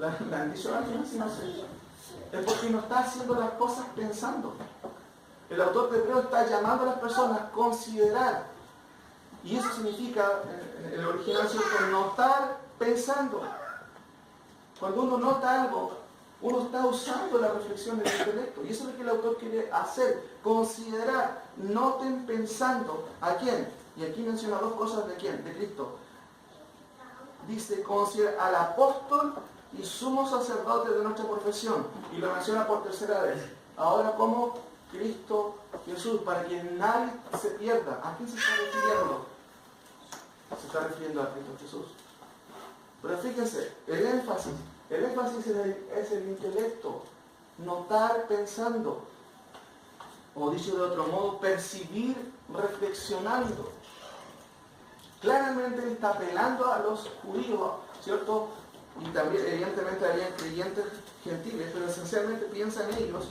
¿La han dicho a alguien así? No sé. Es porque no está haciendo las cosas pensando. El autor de Hebreo está llamando a las personas a considerar. Y eso significa, en el original, ¿cierto? Notar pensando. Cuando uno nota algo, uno está usando la reflexión del intelecto. Y eso es lo que el autor quiere hacer. Considerar. Noten pensando. ¿A quién? Y aquí menciona dos cosas de quién. De Cristo. Dice, considera al apóstol y sumo sacerdote de nuestra profesión. Y lo menciona por tercera vez. Ahora como Cristo Jesús, para que nadie se pierda. ¿A quién se está refiriendo? Se está refiriendo a Cristo Jesús. Pero fíjense, el énfasis es el intelecto. Notar pensando. O dicho de otro modo, percibir reflexionando. Claramente él está apelando a los judíos, ¿cierto? Y también evidentemente había creyentes gentiles, pero esencialmente piensa en ellos,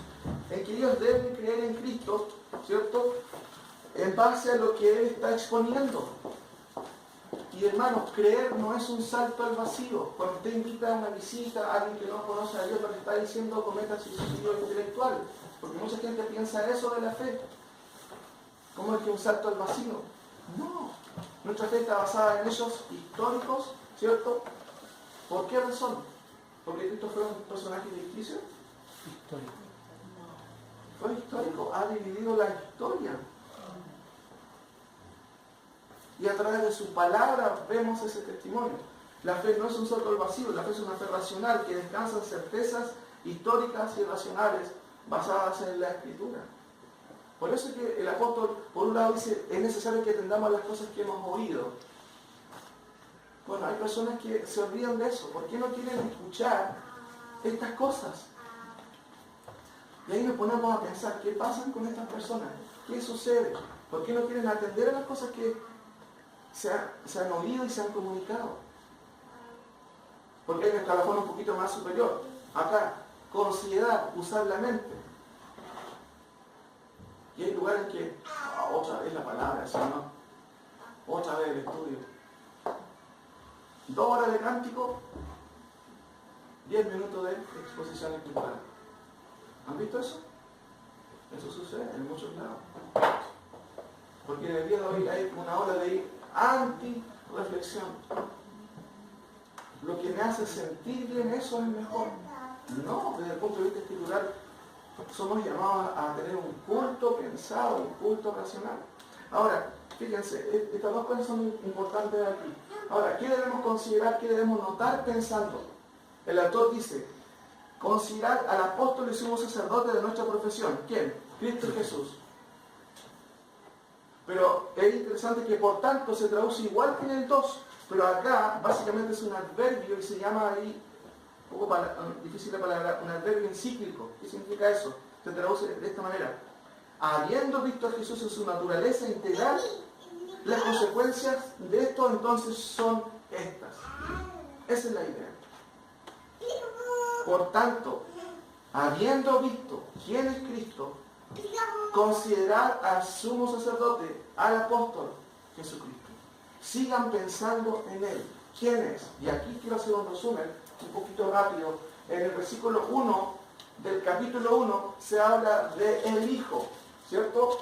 en que ellos deben creer en Cristo, ¿cierto? En base a lo que él está exponiendo. Y hermanos, creer no es un salto al vacío. Cuando usted invita a una visita a alguien que no conoce a Dios, lo que está diciendo cometa suicidio intelectual. Porque mucha gente piensa eso de la fe. ¿Cómo es que un salto al vacío? No. Nuestra fe está basada en hechos históricos, ¿cierto? ¿Por qué razón? ¿Porque Cristo fue un personaje ficticio? Histórico. Fue histórico, ha dividido la historia. Y a través de su palabra vemos ese testimonio. La fe no es un salto al vacío, la fe es una fe racional que descansa en certezas históricas y racionales basadas en la Escritura. Por eso es que el apóstol, por un lado, dice, es necesario que atendamos a las cosas que hemos oído. Bueno, hay personas que se olvidan de eso. ¿Por qué no quieren escuchar estas cosas? Y ahí nos ponemos a pensar, ¿qué pasa con estas personas? ¿Qué sucede? ¿Por qué no quieren atender a las cosas que se han oído y se han comunicado? Porque hay un escalafón un poquito más superior. Acá, considerar, usar la mente. Y hay lugares que, otra vez la palabra, ¿sí, no? Otra vez el estudio. 2 horas de cántico, 10 minutos de exposición espiritual. ¿Han visto eso? Eso sucede en muchos lados. Porque en el día de hoy hay una hora de ir anti-reflexión. Lo que me hace sentir bien, eso es mejor. No, desde el punto de vista escritural, somos llamados a tener un culto pensado, un culto racional. Ahora, fíjense, estas dos cosas son importantes aquí. Ahora, ¿qué debemos considerar, qué debemos notar pensando? El autor dice, considerar al apóstol y sumo sacerdote de nuestra profesión. ¿Quién? Cristo Jesús. Pero es interesante que por tanto se traduce igual que en el 2, pero acá básicamente es un adverbio y se llama ahí, un poco difícil la palabra, un adverbio encíclico. ¿Qué significa eso? Se traduce de esta manera. Habiendo visto a Jesús en su naturaleza integral, las consecuencias de esto entonces son estas. Esa es la idea. Por tanto, habiendo visto quién es Cristo, considerar al sumo sacerdote, al apóstol Jesucristo. Sigan pensando en Él. ¿Quién es? Y aquí quiero hacer un resumen, un poquito rápido. En el versículo 1 del capítulo 1 se habla de el Hijo, ¿cierto?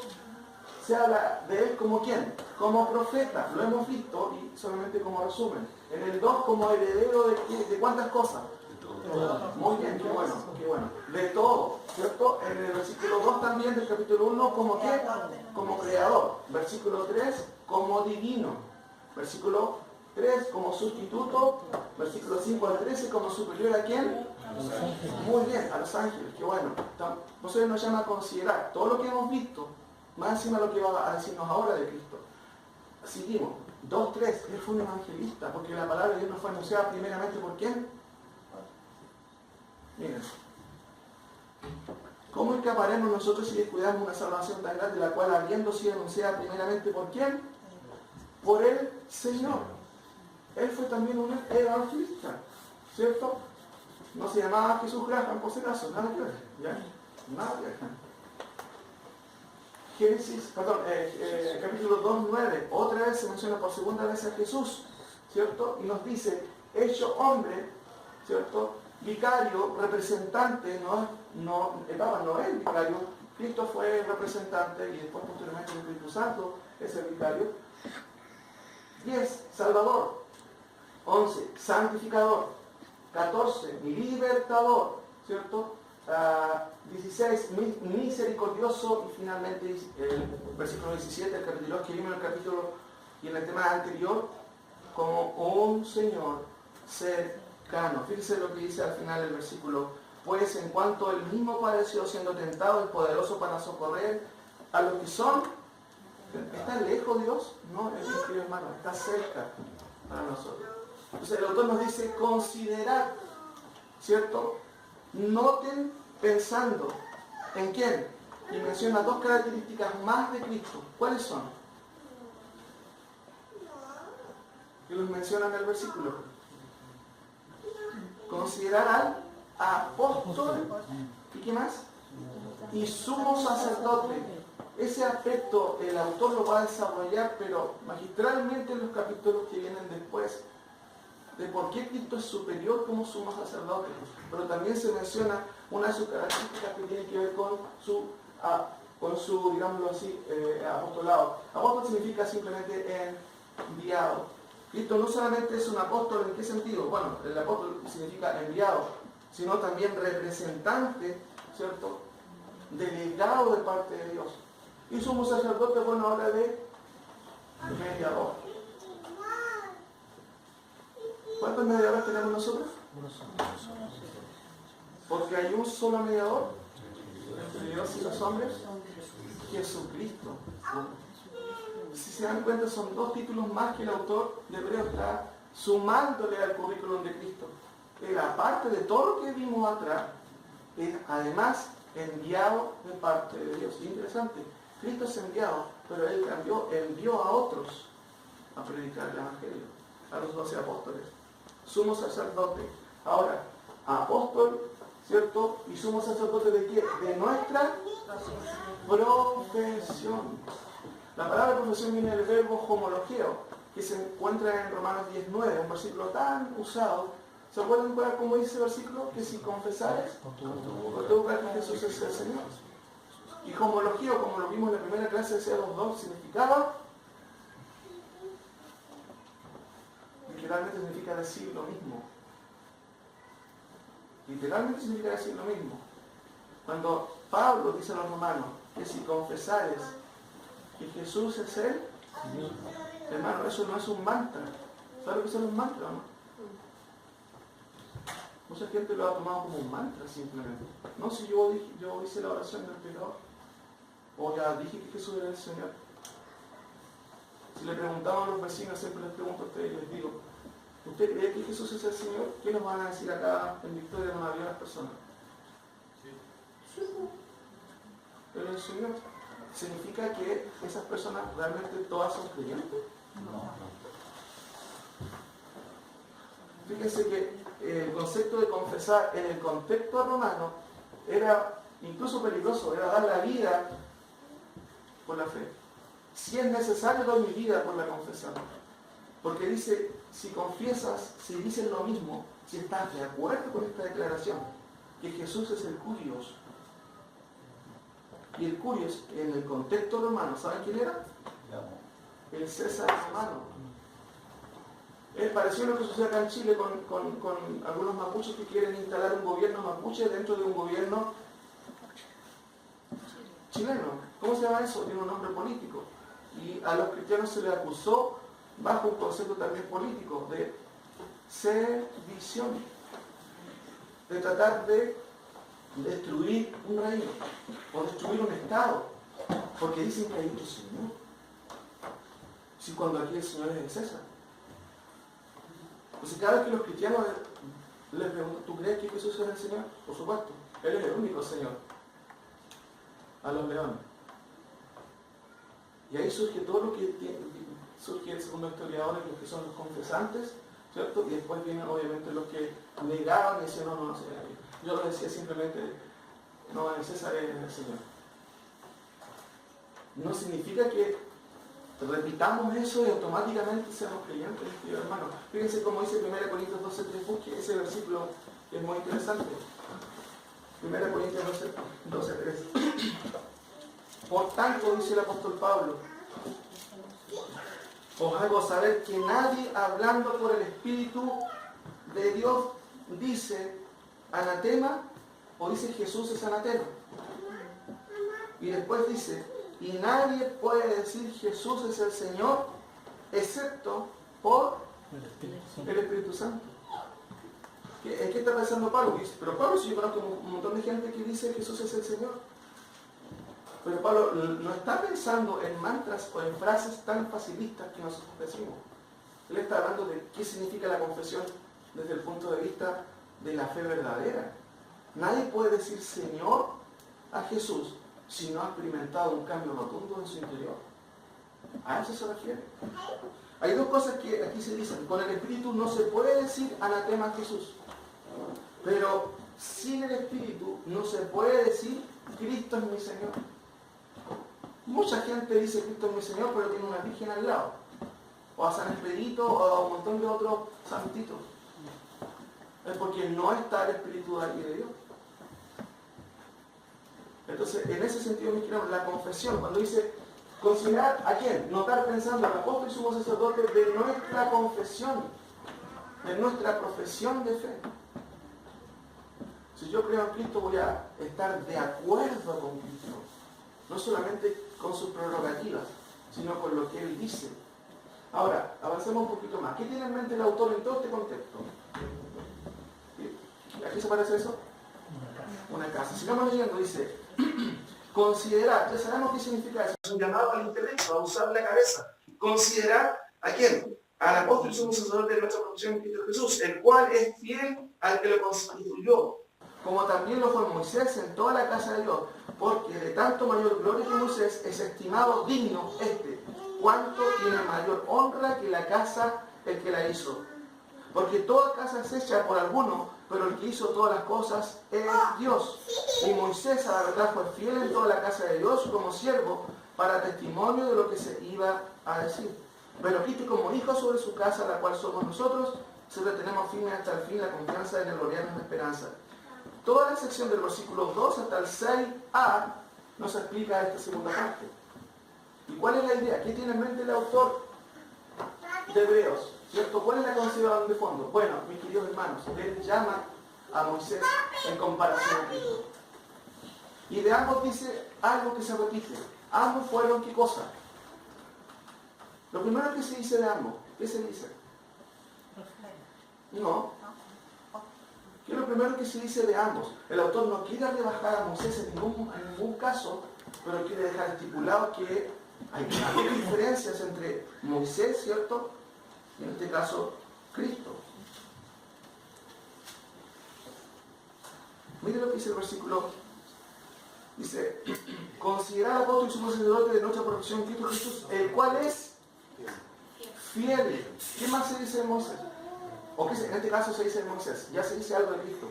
Se habla de Él como ¿quién? Como profeta. Lo hemos visto y solamente como resumen. En el 2 como heredero de ¿cuántas cosas? Muy bien, qué bueno, qué bueno. De todo, ¿cierto? En el versículo 2 también del capítulo 1, ¿como qué? Como creador. Versículo 3, como divino. Versículo 3, como sustituto. Versículo 5 al 13, como superior ¿a quién? Muy bien, a los ángeles, qué bueno. Entonces nos llama a considerar todo lo que hemos visto, más encima lo que va a decirnos ahora de Cristo. Seguimos. 2, 3, Él fue un evangelista, porque la palabra de Dios nos fue anunciada primeramente por ¿quién? Miren, ¿cómo escaparemos nosotros si descuidamos una salvación tan grande, la cual habiendo sido anunciada primeramente por ¿quién? Por el Señor. Él fue también un evangelista, ¿cierto? No se llamaba Jesús Graham por si acaso, nada que ver, ¿ya? Nada que ver. Capítulo 2, 9, otra vez se menciona por segunda vez a Jesús, ¿cierto? Y nos dice, hecho hombre, ¿cierto? Vicario, representante, el Papa no es vicario, Cristo fue el representante y después posteriormente el Espíritu Santo es el vicario. 10, Salvador. 11, Santificador. 14, Libertador, ¿cierto? 16, Misericordioso y finalmente el versículo 17, el capítulo 2 que vimos en el capítulo y en el tema anterior, como un Señor cercano. Fíjense lo que dice al final el versículo. Pues en cuanto él mismo padeció siendo tentado, es poderoso para socorrer a los que son. ¿Está lejos Dios? No, querido hermano, está cerca para nosotros. Entonces el autor nos dice considerar, ¿cierto? Noten pensando en quién. Y menciona 2 características más de Cristo. ¿Cuáles son? que los menciona en el versículo. Considerar al apóstol, ¿y qué más? Y sumo sacerdote. Ese aspecto el autor lo va a desarrollar, pero magistralmente en los capítulos que vienen después, de por qué Cristo es superior como sumo sacerdote. Pero también se menciona una de sus características que tiene que ver con su digámoslo así, apostolado. Apóstol significa simplemente enviado. Cristo no solamente es un apóstol, ¿en qué sentido? Bueno, el apóstol significa enviado, sino también representante, ¿cierto? Delegado de parte de Dios. Y sumo sacerdote, bueno, habla de mediador. ¿Cuántos mediadores tenemos nosotros? Uno solo. Porque hay un solo mediador entre Dios y los hombres, Jesucristo. Si se dan cuenta, son dos títulos más que el autor de Hebreos está sumándole al currículum de Cristo. Él, aparte de todo lo que vimos atrás, es además enviado de parte de Dios. Interesante, Cristo es enviado, pero Él envió a otros a predicar el Evangelio, a los 12 apóstoles. Sumo sacerdote. Ahora, apóstol, ¿cierto? ¿Y sumo sacerdote de qué? De nuestra profesión. La palabra profesión viene del verbo homologeo, que se encuentra en Romanos 10:9, un versículo tan usado. ¿Se acuerdan cómo dice el versículo? Que si confesares, con tu boca que Jesús es el Señor. Y homologeo, como lo vimos en la primera clase de CO2, significaba, literalmente significa decir lo mismo. Literalmente significa decir lo mismo. Cuando Pablo dice a los romanos que si confesares que Jesús es Él, hermano, eso no es un mantra. ¿Sabes lo que son los mantras, no? Mucha gente lo ha tomado como un mantra simplemente. No, si yo hice la oración del pecador, o ya dije que Jesús era el Señor. Si le preguntamos a los vecinos, siempre les pregunto a ustedes y les digo, ¿usted cree que Jesús es el Señor? ¿Qué nos van a decir acá en Victoria, la mayoría de las personas? Sí. Pero el Señor, ¿significa que esas personas realmente todas son creyentes? No. Fíjense que el concepto de confesar en el contexto romano era incluso peligroso, era dar la vida por la fe. Si es necesario, doy mi vida por la confesión. Porque dice, si confiesas, si dices lo mismo, si estás de acuerdo con esta declaración, que Jesús es el Curios. Y el Curios, en el contexto romano, ¿saben quién era? El César romano. Es parecido a lo que sucede acá en Chile con algunos mapuches que quieren instalar un gobierno mapuche dentro de un gobierno chileno. ¿Cómo se llama eso? Tiene un nombre político. Y a los cristianos se les acusó bajo un concepto también político de sedición, de tratar de destruir un reino o destruir un estado, porque dicen que hay otro Señor. Si cuando aquí el Señor es el César. Entonces cada vez que los cristianos les preguntan, ¿tú crees que Jesús es el Señor? Por supuesto, Él es el único Señor. A los leones. Y ahí surge todo lo que surge según los historiadores, los que son los confesantes, ¿cierto? Y después vienen obviamente los que negaban y decían, no, Señor. Yo lo decía simplemente, no, el César es el Señor. No significa que repitamos eso y automáticamente seamos creyentes, hermanos. Fíjense cómo dice 1 Corintios 12:3, busque ese versículo que es muy interesante. 1 Corintios 12:3. Por tanto, dice el apóstol Pablo, os hago saber que nadie hablando por el Espíritu de Dios dice anatema o dice Jesús es anatema. Y después dice, y nadie puede decir Jesús es el Señor excepto por el Espíritu Santo. ¿En qué está pensando Pablo? Dice, pero Pablo, si yo conozco un montón de gente que dice Jesús es el Señor. Pero Pablo no está pensando en mantras o en frases tan facilistas que nosotros decimos. Él está hablando de qué significa la confesión desde el punto de vista de la fe verdadera. Nadie puede decir Señor a Jesús si no ha experimentado un cambio rotundo en su interior. A eso se refiere. Hay dos cosas que aquí se dicen. Con el Espíritu no se puede decir anatema a Jesús. Pero sin el Espíritu no se puede decir Cristo es mi Señor. Mucha gente dice Cristo es mi Señor, pero tiene una virgen al lado. O a San Expedito o a un montón de otros santitos. Es porque no está el Espíritu de aquí de Dios. Entonces, en ese sentido, mis queridos, la confesión, cuando dice considerar a quién, notar pensando al apóstol y sumo sacerdote de nuestra confesión, de nuestra profesión de fe. Si yo creo en Cristo, voy a estar de acuerdo con Cristo, no solamente con sus prerrogativas, sino con lo que Él dice. Ahora, avancemos un poquito más. ¿Qué tiene en mente el autor en todo este contexto? ¿A qué se parece eso? Una casa. Sigamos leyendo, dice, considerar, ya sabemos qué significa eso, es un llamado al intelecto, a usar la cabeza. Considerar ¿a quién? Al apóstol y sumo sacerdote de nuestra profesión en Cristo Jesús, el cual es fiel al que lo constituyó, como también lo fue Moisés en toda la casa de Dios, porque de tanto mayor gloria que Moisés es estimado digno cuanto tiene mayor honra que la casa el que la hizo. Porque toda casa es hecha por alguno, pero el que hizo todas las cosas es Dios. Y Moisés, a la verdad, fue fiel en toda la casa de Dios como siervo, para testimonio de lo que se iba a decir. Pero Cristo como hijo sobre su casa, la cual somos nosotros, se retenemos firme hasta el fin la confianza en el gloriarnos de esperanza. Toda la sección del versículo 2 hasta el 6a nos explica esta segunda parte. ¿Y cuál es la idea? ¿Qué tiene en mente el autor de Hebreos? ¿Cierto? ¿Cuál es la consideración de fondo? Bueno, mis queridos hermanos, él llama a Moisés en comparación a Cristo. Y de ambos dice algo que se repite. Ambos fueron, ¿qué cosa? Lo primero que se dice de ambos, ¿qué se dice? No. ¿Qué es lo primero que se dice de ambos? El autor no quiere rebajar a Moisés en ningún caso, pero quiere dejar estipulado que hay diferencias entre Moisés, ¿cierto? Y en este caso, Cristo. Mire lo que dice el versículo. Dice, considerad apóstol y sumo sacerdote de nuestra profesión en Cristo Jesús, el cual es fiel. ¿Qué más se dice de Moisés? O que en este caso se dice de Moisés. Ya se dice algo de Cristo.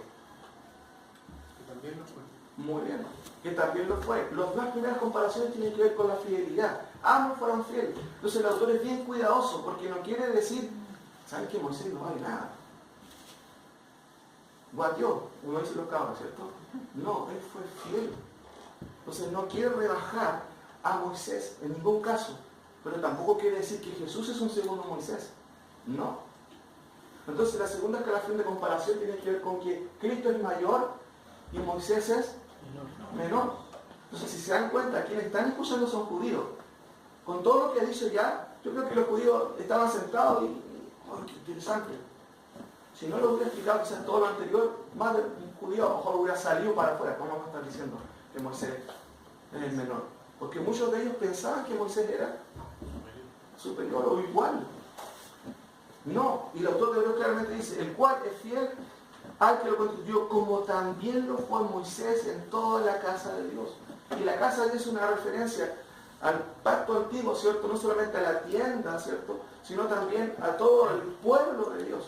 Que también lo fue. Muy bien. Que también lo fue. Las dos primeras comparaciones tienen que ver con la fidelidad. Ambos fueron fieles. Entonces el autor es bien cuidadoso porque no quiere decir, ¿saben que Moisés no vale nada? Guatió, como dicen los cabros, ¿cierto? No, él fue fiel. Entonces no quiere rebajar a Moisés en ningún caso, pero tampoco quiere decir que Jesús es un segundo Moisés. No. Entonces la segunda escalación de comparación tiene que ver con que Cristo es mayor y Moisés es menor. Entonces si se dan cuenta, quienes están escuchando son judíos. Con todo lo que ha dicho ya, yo creo que los judíos estaban sentados y oh, qué interesante. Si no lo hubiera explicado quizás todo lo anterior, más de un judío a lo mejor hubiera salido para afuera, como vamos a estar diciendo que Moisés es el menor. Porque muchos de ellos pensaban que Moisés era superior o igual. No, y el autor de Hebreos claramente dice, el cual es fiel al que lo constituyó, como también lo fue Moisés en toda la casa de Dios. Y la casa de Dios es una referencia al pacto antiguo, ¿cierto? No solamente a la tienda, ¿cierto? Sino también a todo el pueblo de Dios.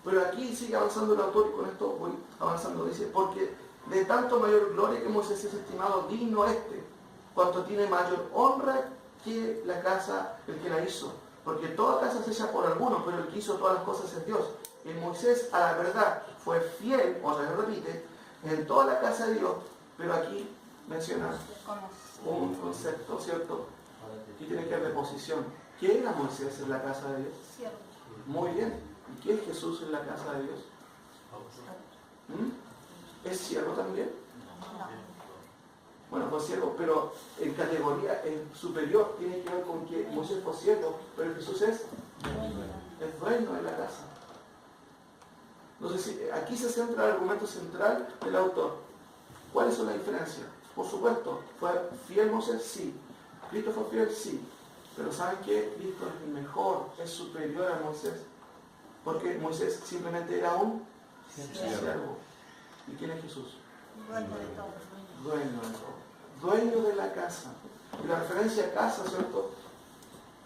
Pero aquí sigue avanzando el autor y con esto voy avanzando. Dice, porque de tanto mayor gloria que Moisés es estimado digno cuanto tiene mayor honra que la casa, el que la hizo. Porque toda casa es hecha por alguno, pero el que hizo todas las cosas es Dios. Y Moisés, a la verdad, fue fiel, otra vez repite, en toda la casa de Dios, pero aquí menciona un concepto, ¿cierto? Que tiene que ver de posición. ¿Qué era Moisés en la casa de Dios? Siervo. Muy bien. ¿Y qué es Jesús en la casa de Dios? ¿Es siervo también? Bueno, fue siervo, pero en categoría superior tiene que ver con que Moisés fue siervo, pero Jesús es dueño de la casa. Entonces, aquí se centra el argumento central del autor. ¿Cuáles son las diferencias? Por supuesto, ¿fue fiel Moisés? Sí. ¿Cristo fue fiel? Sí. Pero ¿saben qué? Cristo es mejor, es superior a Moisés. Porque Moisés simplemente era un siervo. ¿Y quién es Jesús? Dueño de todo. Dueño de todo. Dueño de la casa. Y la referencia a casa, ¿cierto?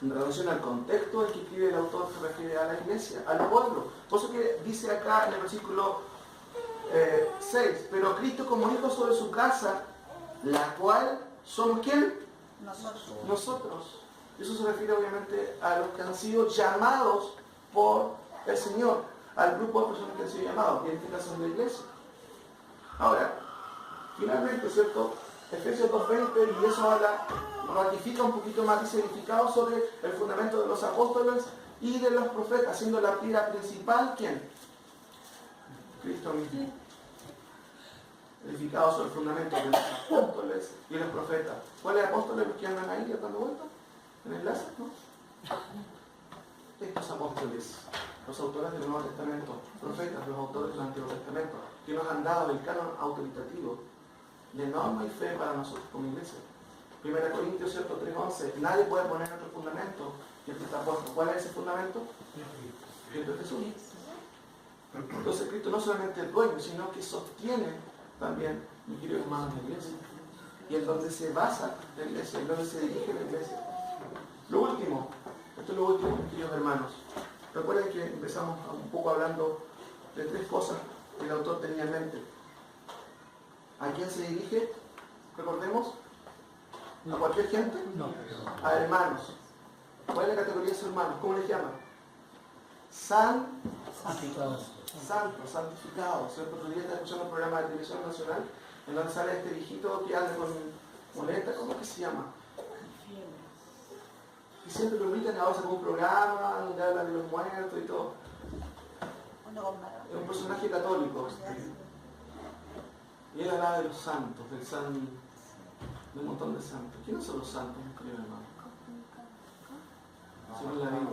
en relación al contexto en que escribe el autor, se refiere a la iglesia, al pueblo. Por eso que dice acá en el versículo 6, pero Cristo comunicó sobre su casa, la cual somos ¿quién? Nosotros. Eso se refiere obviamente a los que han sido llamados por el Señor, al grupo de personas que han sido llamados, y en este caso es la iglesia. Ahora, finalmente, ¿cierto? Efesios 2:20, y eso ratifica un poquito más, dice, edificado sobre el fundamento de los apóstoles y de los profetas, haciendo la piedra principal, ¿quién? Cristo mismo. Edificado sobre el fundamento de los apóstoles y los profetas. ¿Cuáles apóstoles los que andan ahí dando vueltas? ¿En el láser? ¿No? Estos apóstoles, los autores del Nuevo Testamento, profetas, los autores del Antiguo Testamento, que nos han dado el canon autoritativo de norma y fe para nosotros como iglesia. 1 Corintios 3:11, nadie puede poner otro fundamento que el que está puesto. ¿Cuál es ese fundamento? Cristo es Jesús. Entonces Cristo no solamente es dueño, sino que sostiene también, mis queridos hermanos, la iglesia. Y en donde se basa la iglesia, en donde se dirige la iglesia. Lo último, esto es lo último, mis queridos hermanos. Recuerden que empezamos un poco hablando de tres cosas que el autor tenía en mente. ¿A quién se dirige? Recordemos. ¿A cualquier gente? No. A hermanos. ¿Cuál es la categoría de sus hermanos? ¿Cómo les llaman? Santificados. Santos, santificados. ¿Cierto? Otro día estaba escuchando un programa de televisión nacional en donde sale este viejito que anda con muleta, ¿cómo que se llama? Y siempre lo invitan a hacer un programa donde habla de los muertos y todo. Es un personaje católico. Y él hablaba de los santos, de un montón de santos. ¿Quiénes son los santos, mis queridos hermanos? Según la Biblia.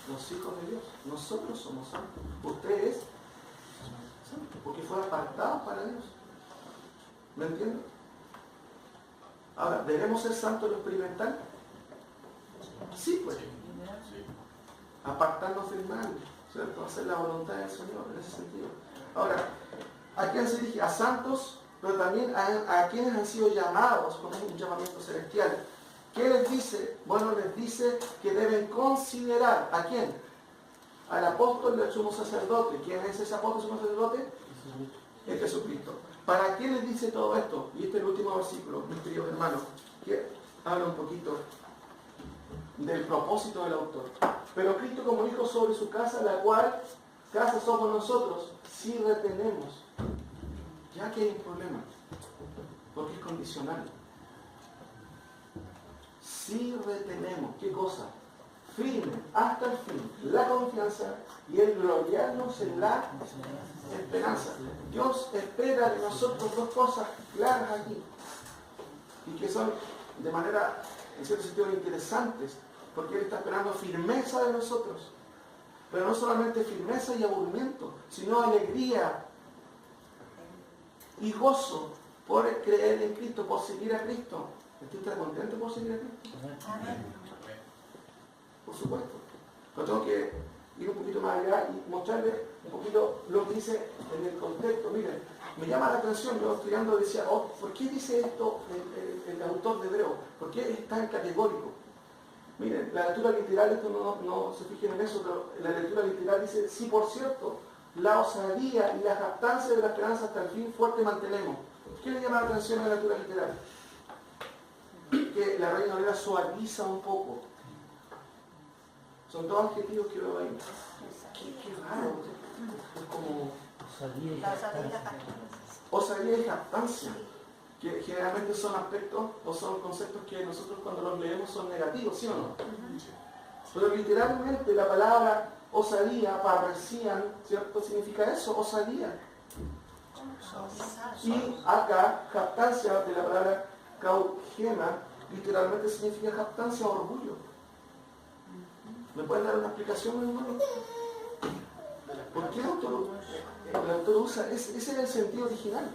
Los hijos de Dios. Nosotros somos santos. Usted es santo, porque fue apartado para Dios. ¿Me entienden? Ahora, ¿debemos ser santos en lo experimental? Sí, pues. Apartarnos del mal, ¿cierto? Hacer la voluntad del Señor, en ese sentido. Ahora, ¿a quién se dirige? A santos, pero también a quienes han sido llamados con un llamamiento celestial. ¿Qué les dice? Bueno, les dice que deben considerar, ¿a quién? Al apóstol del sumo sacerdote. ¿Quién es ese apóstol del sumo sacerdote? Es Jesucristo. ¿Para qué les dice todo esto? Y este es el último versículo, mis queridos hermanos, que habla un poquito del propósito del autor. Pero Cristo comunicó sobre su casa, la cual casa somos nosotros, si retenemos. Ya que hay un problema, porque es condicional. Si retenemos, ¿qué cosa? Firme hasta el fin, la confianza y el gloriarnos en la esperanza. Dios espera de nosotros dos cosas claras aquí, y que son de manera, en cierto sentido, interesantes, porque Él está esperando firmeza de nosotros, pero no solamente firmeza y aburrimiento, sino alegría y gozo por creer en Cristo, por seguir a Cristo. ¿Usted está contento por seguir a Cristo? Amén. Por supuesto. Pero tengo que ir un poquito más allá y mostrarles un poquito lo que dice en el contexto. Miren, me llama la atención, yo estudiando decía, ¿por qué dice esto el autor de Hebreo? ¿Por qué es tan categórico? Miren, la lectura literal, esto no se fijen en eso, pero la lectura literal dice, sí, por cierto, la osadía y la jactancia de la esperanza hasta el fin fuerte mantenemos. ¿Qué le llama la atención a la lectura literal? Que la Reina Valera suaviza un poco. Son dos adjetivos que veo ahí. Qué raro. Es como osadía y jactancia, que generalmente son aspectos o son conceptos que nosotros cuando los leemos son negativos, ¿sí o no? Pero literalmente la palabra osadía, parresían, ¿cierto? Significa eso, osadía. Y acá, jactancia, de la palabra caugema, literalmente significa jactancia o orgullo. ¿Me pueden dar una explicación, hermano? ¿Por qué el autor usa? Ese era el sentido original.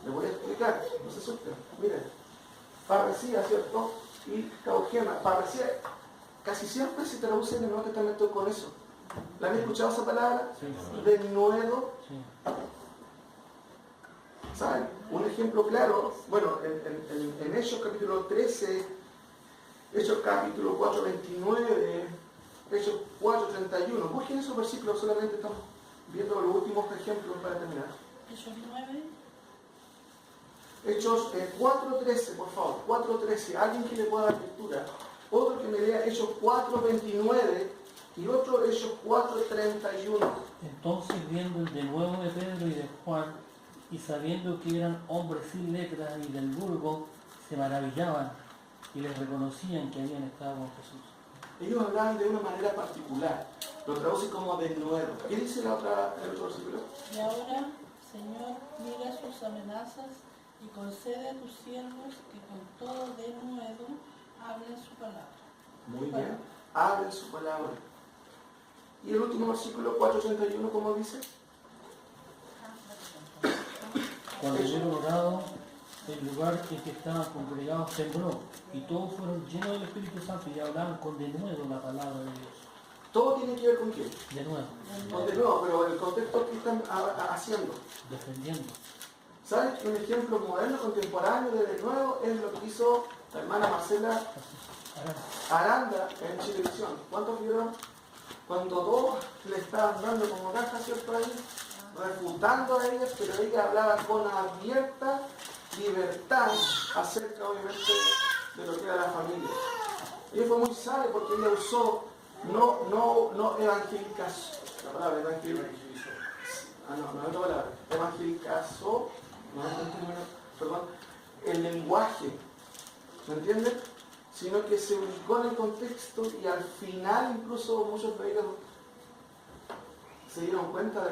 Le voy a explicar, no se asusten. Miren, parresía, ¿cierto? Y caugema. Parresía casi siempre se traduce en el Nuevo Testamento con eso. ¿La han escuchado esa palabra? Sí. Denuedo. Sí. ¿Saben? Un ejemplo claro, bueno, en Hechos capítulo 13, Hechos capítulo 4, 29, Hechos 4, 31. Busquen esos versículos, solamente estamos viendo los últimos ejemplos para terminar. Hechos 9. Hechos 4.13, por favor, 4.13. Alguien que le pueda dar lectura. Otro que me lea Hechos 4.29 y otro Hechos 4.31. Entonces, viendo el denuedo de Pedro y de Juan, y sabiendo que eran hombres sin letra y del vulgo, se maravillaban y les reconocían que habían estado con Jesús. Ellos hablaban de una manera particular. Lo traduce como denuedo. ¿Qué dice el otro versículo? Y ahora, Señor, mira sus amenazas y concede a tus siervos que con todo denuedo hablen su palabra. Muy bien. Hablen su palabra. Y el último versículo 4.31, ¿cómo dice? Cuando hubieron orado, el lugar en que estaban congregados tembló, y todos fueron llenos del Espíritu Santo y hablaban con denuedo la palabra de Dios. Todo tiene que ver con quién. De nuevo, Con de nuevo, pero el contexto que están haciendo. defendiendo. ¿Sabes? Un ejemplo moderno, contemporáneo de nuevo es lo que hizo la hermana Marcela Aranda en Chilevisión. ¿Cuántos vieron? Cuando todos le estaban dando como caja, ¿cierto? Ahí, refutando a ellas, pero ella hablaba con abierta libertad acerca, obviamente, de lo que era la familia. Ella fue muy sabia porque ella usó no evangelicas, la palabra evangelicazó, no otra palabra, evangelicazó, perdón, el lenguaje, ¿me entienden? Sino que se ubicó en el contexto y al final incluso muchos de ellos se dieron cuenta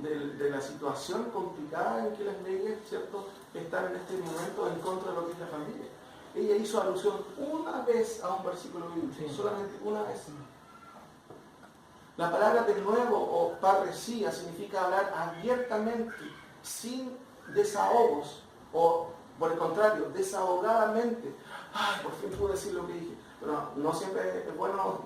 de la situación complicada en que las leyes, ¿cierto?, están en este momento en contra de lo que es la familia. Ella hizo alusión una vez a un versículo bíblico, solamente una vez. La palabra de nuevo o parresía significa hablar abiertamente, sin desahogos, o por el contrario, desahogadamente. Ay, por fin pude decir lo que dije. Pero no siempre es bueno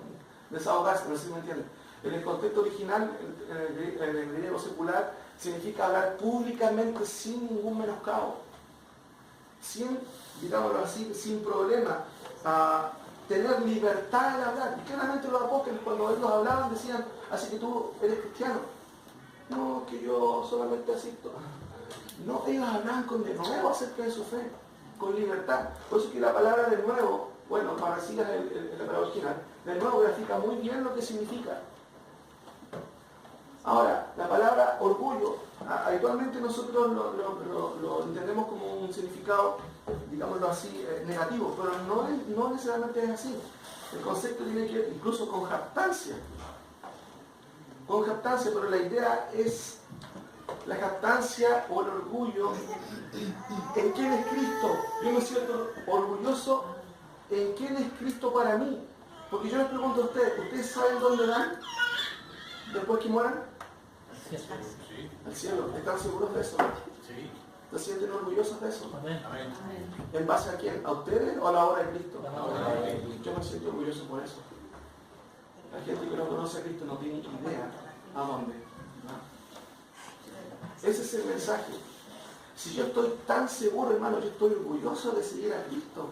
desahogarse, no sé si me entienden. En el contexto original, en el griego secular, significa hablar públicamente sin ningún menoscabo, sin, digámoslo así, sin problema, tener libertad de hablar. Y claramente los apóstoles, cuando ellos hablaban, decían: así que tú eres cristiano. No, que yo solamente asisto. No, ellos hablaban con de nuevo acerca de su fe, con libertad. Por eso que la palabra de nuevo, bueno, para decir la palabra original, de nuevo grafica muy bien lo que significa. Ahora, la palabra orgullo, habitualmente nosotros lo entendemos como un significado, digámoslo así, negativo, pero no necesariamente es así. El concepto tiene que ver incluso con jactancia. Con jactancia, pero la idea es la jactancia o el orgullo en quién es Cristo. Yo me siento orgulloso en quién es Cristo para mí. Porque yo les pregunto a ustedes, ¿ustedes saben dónde van después que mueran? Al cielo. ¿Están seguros de eso? Sí. ¿Se sienten orgullosos de eso? Amén. Amén. ¿En base a quién? ¿A ustedes o a la obra de Cristo? A la obra de Yo me siento orgulloso por eso. La gente que no conoce a Cristo no tiene idea a dónde. ¿No? Ese es el mensaje. Si yo estoy tan seguro, hermano, yo estoy orgulloso de seguir a Cristo.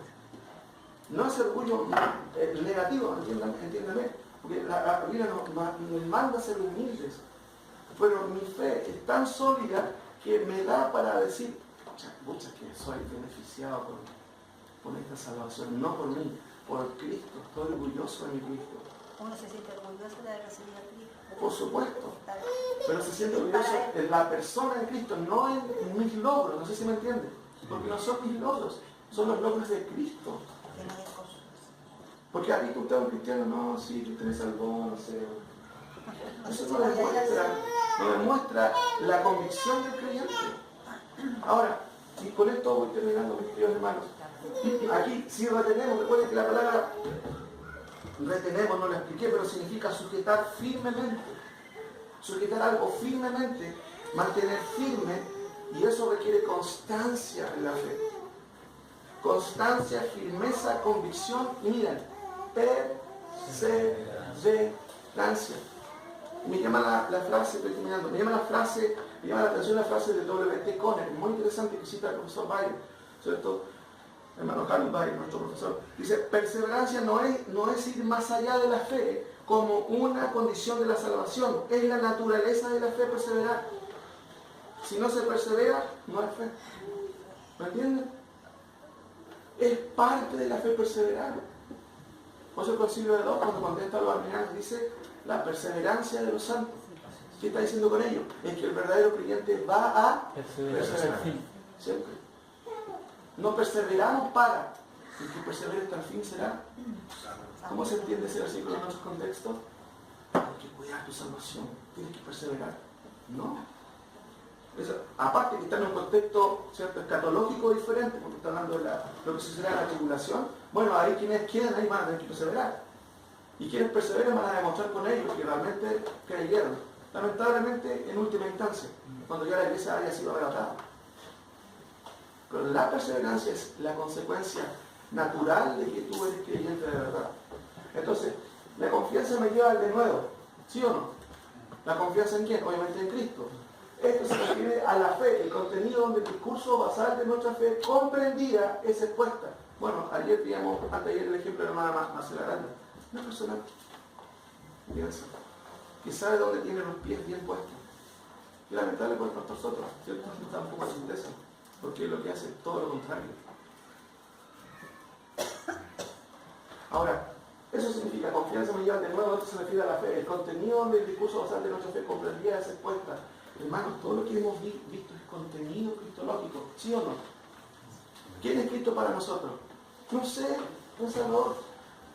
No es orgullo negativo, entiéndame, porque la Biblia nos manda a ser humildes. Pero mi fe es tan sólida que me da para decir: muchas que soy beneficiado por esta salvación, no por mí, por Cristo. Estoy orgulloso de mi Cristo. Uno se siente orgulloso de recibir a Cristo. Por supuesto. Pero se siente orgulloso en la persona de Cristo, no en mis logros. No sé si me entienden. Porque no son mis logros, son los logros de Cristo. Porque aquí usted es un cristiano, no, sí, Cristo me salvó, no sé. Eso no demuestra la convicción del creyente. Ahora, y con esto voy terminando, mis queridos hermanos. Aquí, si retenemos, recuerden que la palabra retenemos, no la expliqué, pero significa sujetar firmemente. Sujetar algo firmemente, mantener firme, y eso requiere constancia en la fe. Constancia, firmeza, convicción, y miren, perseverancia. Me llama la frase, estoy terminando, me llama la atención la frase de W.T. Conner, muy interesante, que cita el profesor Byron, ¿cierto? hermano Carlos, nuestro profesor, dice, perseverancia no es ir más allá de la fe como una condición de la salvación. Es la naturaleza de la fe perseverar. Si no se persevera, no hay fe. ¿Me entienden? Es parte de la fe perseverar. Por eso el Concilio de II, cuando contesta a los arminianos, dice la perseverancia de los santos. ¿Qué está diciendo con ello? Es que el verdadero creyente va a perseverar. Siempre. No perseveramos para. El que persevere hasta el fin será. ¿Cómo se entiende ese versículo en otros contextos? Hay que cuidar tu salvación. Tienes que perseverar. No. Eso, aparte que está en un contexto, ¿cierto?, escatológico diferente, porque está hablando de lo que sucederá en la tribulación. Bueno, ahí quienes quedan, ahí van a tener que perseverar. Y quienes perseveren van a demostrar con ellos que realmente creyeron. Lamentablemente, en última instancia, cuando ya la iglesia haya sido arrebatada. Pero la perseverancia es la consecuencia natural de que tú eres creyente de verdad. Entonces, la confianza me lleva al de nuevo, ¿sí o no? ¿La confianza en quién? Obviamente en Cristo. Esto se refiere a la fe, el contenido donde el discurso basal de nuestra fe comprendida es expuesta. Bueno, ayer digamos, anteayer el ejemplo de la hermana Marcela Grande. Una persona piensa, que sabe dónde tiene los pies bien puestos. Y lamentable por el pastor Soto, ¿cierto? Está un poco sin eso, porque es lo que hace todo lo contrario. Ahora, eso significa confianza me lleva de nuevo, esto se refiere a la fe. El contenido donde el discurso basal de nuestra fe comprendida es expuesta. Hermanos, todo lo que hemos visto es contenido cristológico, ¿sí o no? ¿Quién es Cristo para nosotros? No sé, pensador.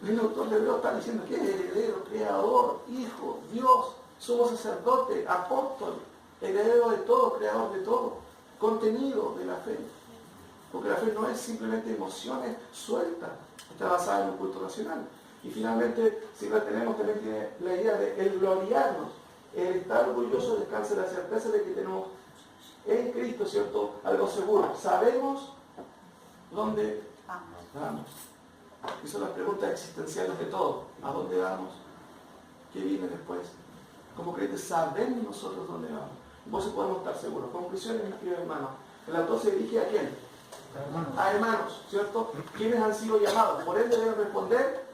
El autor de Hebreo está diciendo que es heredero, creador, hijo, Dios, somos sacerdote, apóstol, heredero de todo, creador de todo, contenido de la fe. Porque la fe no es simplemente emociones sueltas, está basada en un culto racional. Y finalmente, si retenemos también tiene la idea de el gloriarnos. El estar orgulloso descansa en la certeza de que tenemos en Cristo, ¿cierto?, algo seguro. Sabemos dónde vamos. Y son las preguntas existenciales de todo. ¿A dónde vamos? ¿Qué viene después? Como creyentes sabemos nosotros dónde vamos. Y por eso podemos estar seguros. Conclusiones, mis queridos hermanos. El autor se dirige ¿a quién? A hermanos, ¿cierto? ¿Quiénes han sido llamados? Por ende deben responder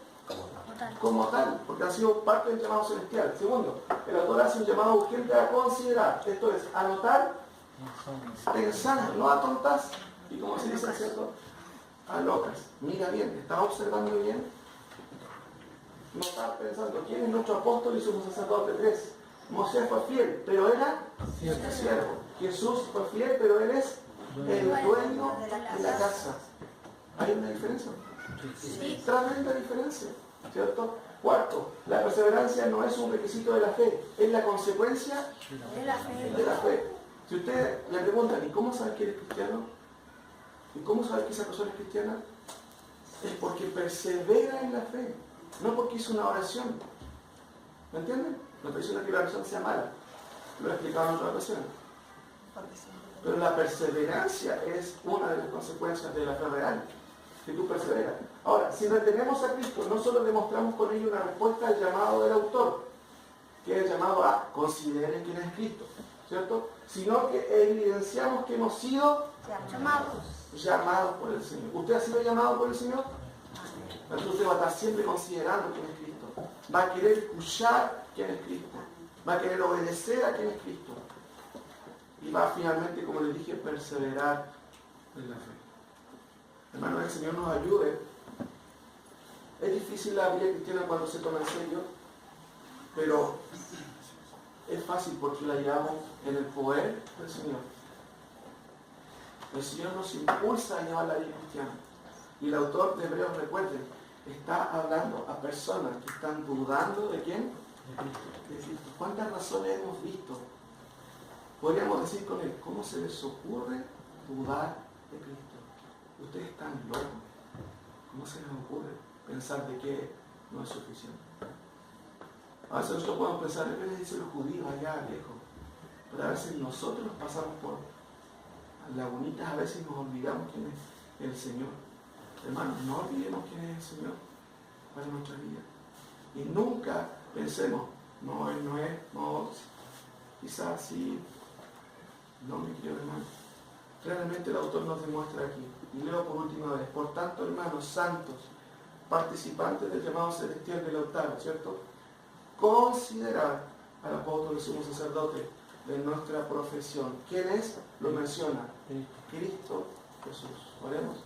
como tal, porque han sido parte del llamado celestial. Segundo, el autor hace un llamado urgente a considerar, esto es, a notar, pensar, no a tontas, y como se dice, ¿cierto?, a locas. Mira bien, ¿estás observando bien? No estás pensando, ¿quién es nuestro apóstol y sumo sacerdote? 3. Moisés fue fiel, pero era siervo. Jesús fue fiel, pero él es el dueño de la casa. ¿Hay una diferencia? Sí. Tremenda diferencia, ¿cierto? Cuarto, la perseverancia no es un requisito de la fe, es la consecuencia de la fe. Si usted le preguntan, ¿y cómo sabes que eres cristiano? ¿Y cómo sabes que esa persona es cristiana? Es porque persevera en la fe, no porque hizo una oración. ¿Me entienden? No estoy diciendo que la oración sea mala, lo he explicado en otras ocasiones. Pero la perseverancia es una de las consecuencias de la fe real, que tú perseveras. Ahora, si retenemos a Cristo, no solo demostramos con ello una respuesta al llamado del autor, que es el llamado a consideren quién es Cristo, ¿cierto?, sino que evidenciamos que hemos sido llamados por el Señor. ¿Usted ha sido llamado por el Señor? Entonces usted va a estar siempre considerando quién es Cristo. Va a querer escuchar quién es Cristo. Va a querer obedecer a quién es Cristo. Y va finalmente, como les dije, perseverar en la fe. Hermanos, el Señor nos ayude. Es difícil la vida cristiana cuando se toma en serio, pero es fácil porque la llevamos en el poder del Señor. El Señor nos impulsa a llevar la vida cristiana. Y el autor de Hebreos, recuerden, está hablando a personas que están dudando ¿de quién? De Cristo. ¿Cuántas razones hemos visto? Podríamos decir con él, ¿cómo se les ocurre dudar de Cristo? Ustedes están locos. ¿Cómo se les ocurre pensar de que no es suficiente? A veces nosotros podemos pensar, ¿qué les dicen los judíos allá lejos? Pero a veces nosotros pasamos por lagunitas, a veces nos olvidamos quién es el Señor. Hermanos, no olvidemos quién es el Señor para nuestra vida. Y nunca pensemos, no, Él no es, no, quizás sí, no, mi querido hermano. Claramente el autor nos demuestra aquí, y leo por última vez: por tanto, hermanos santos, participantes del llamado celestial del altar, ¿cierto? Considerad al apóstol y sumo sacerdote de nuestra profesión. ¿Quién es? Lo menciona. Cristo Jesús. Oremos.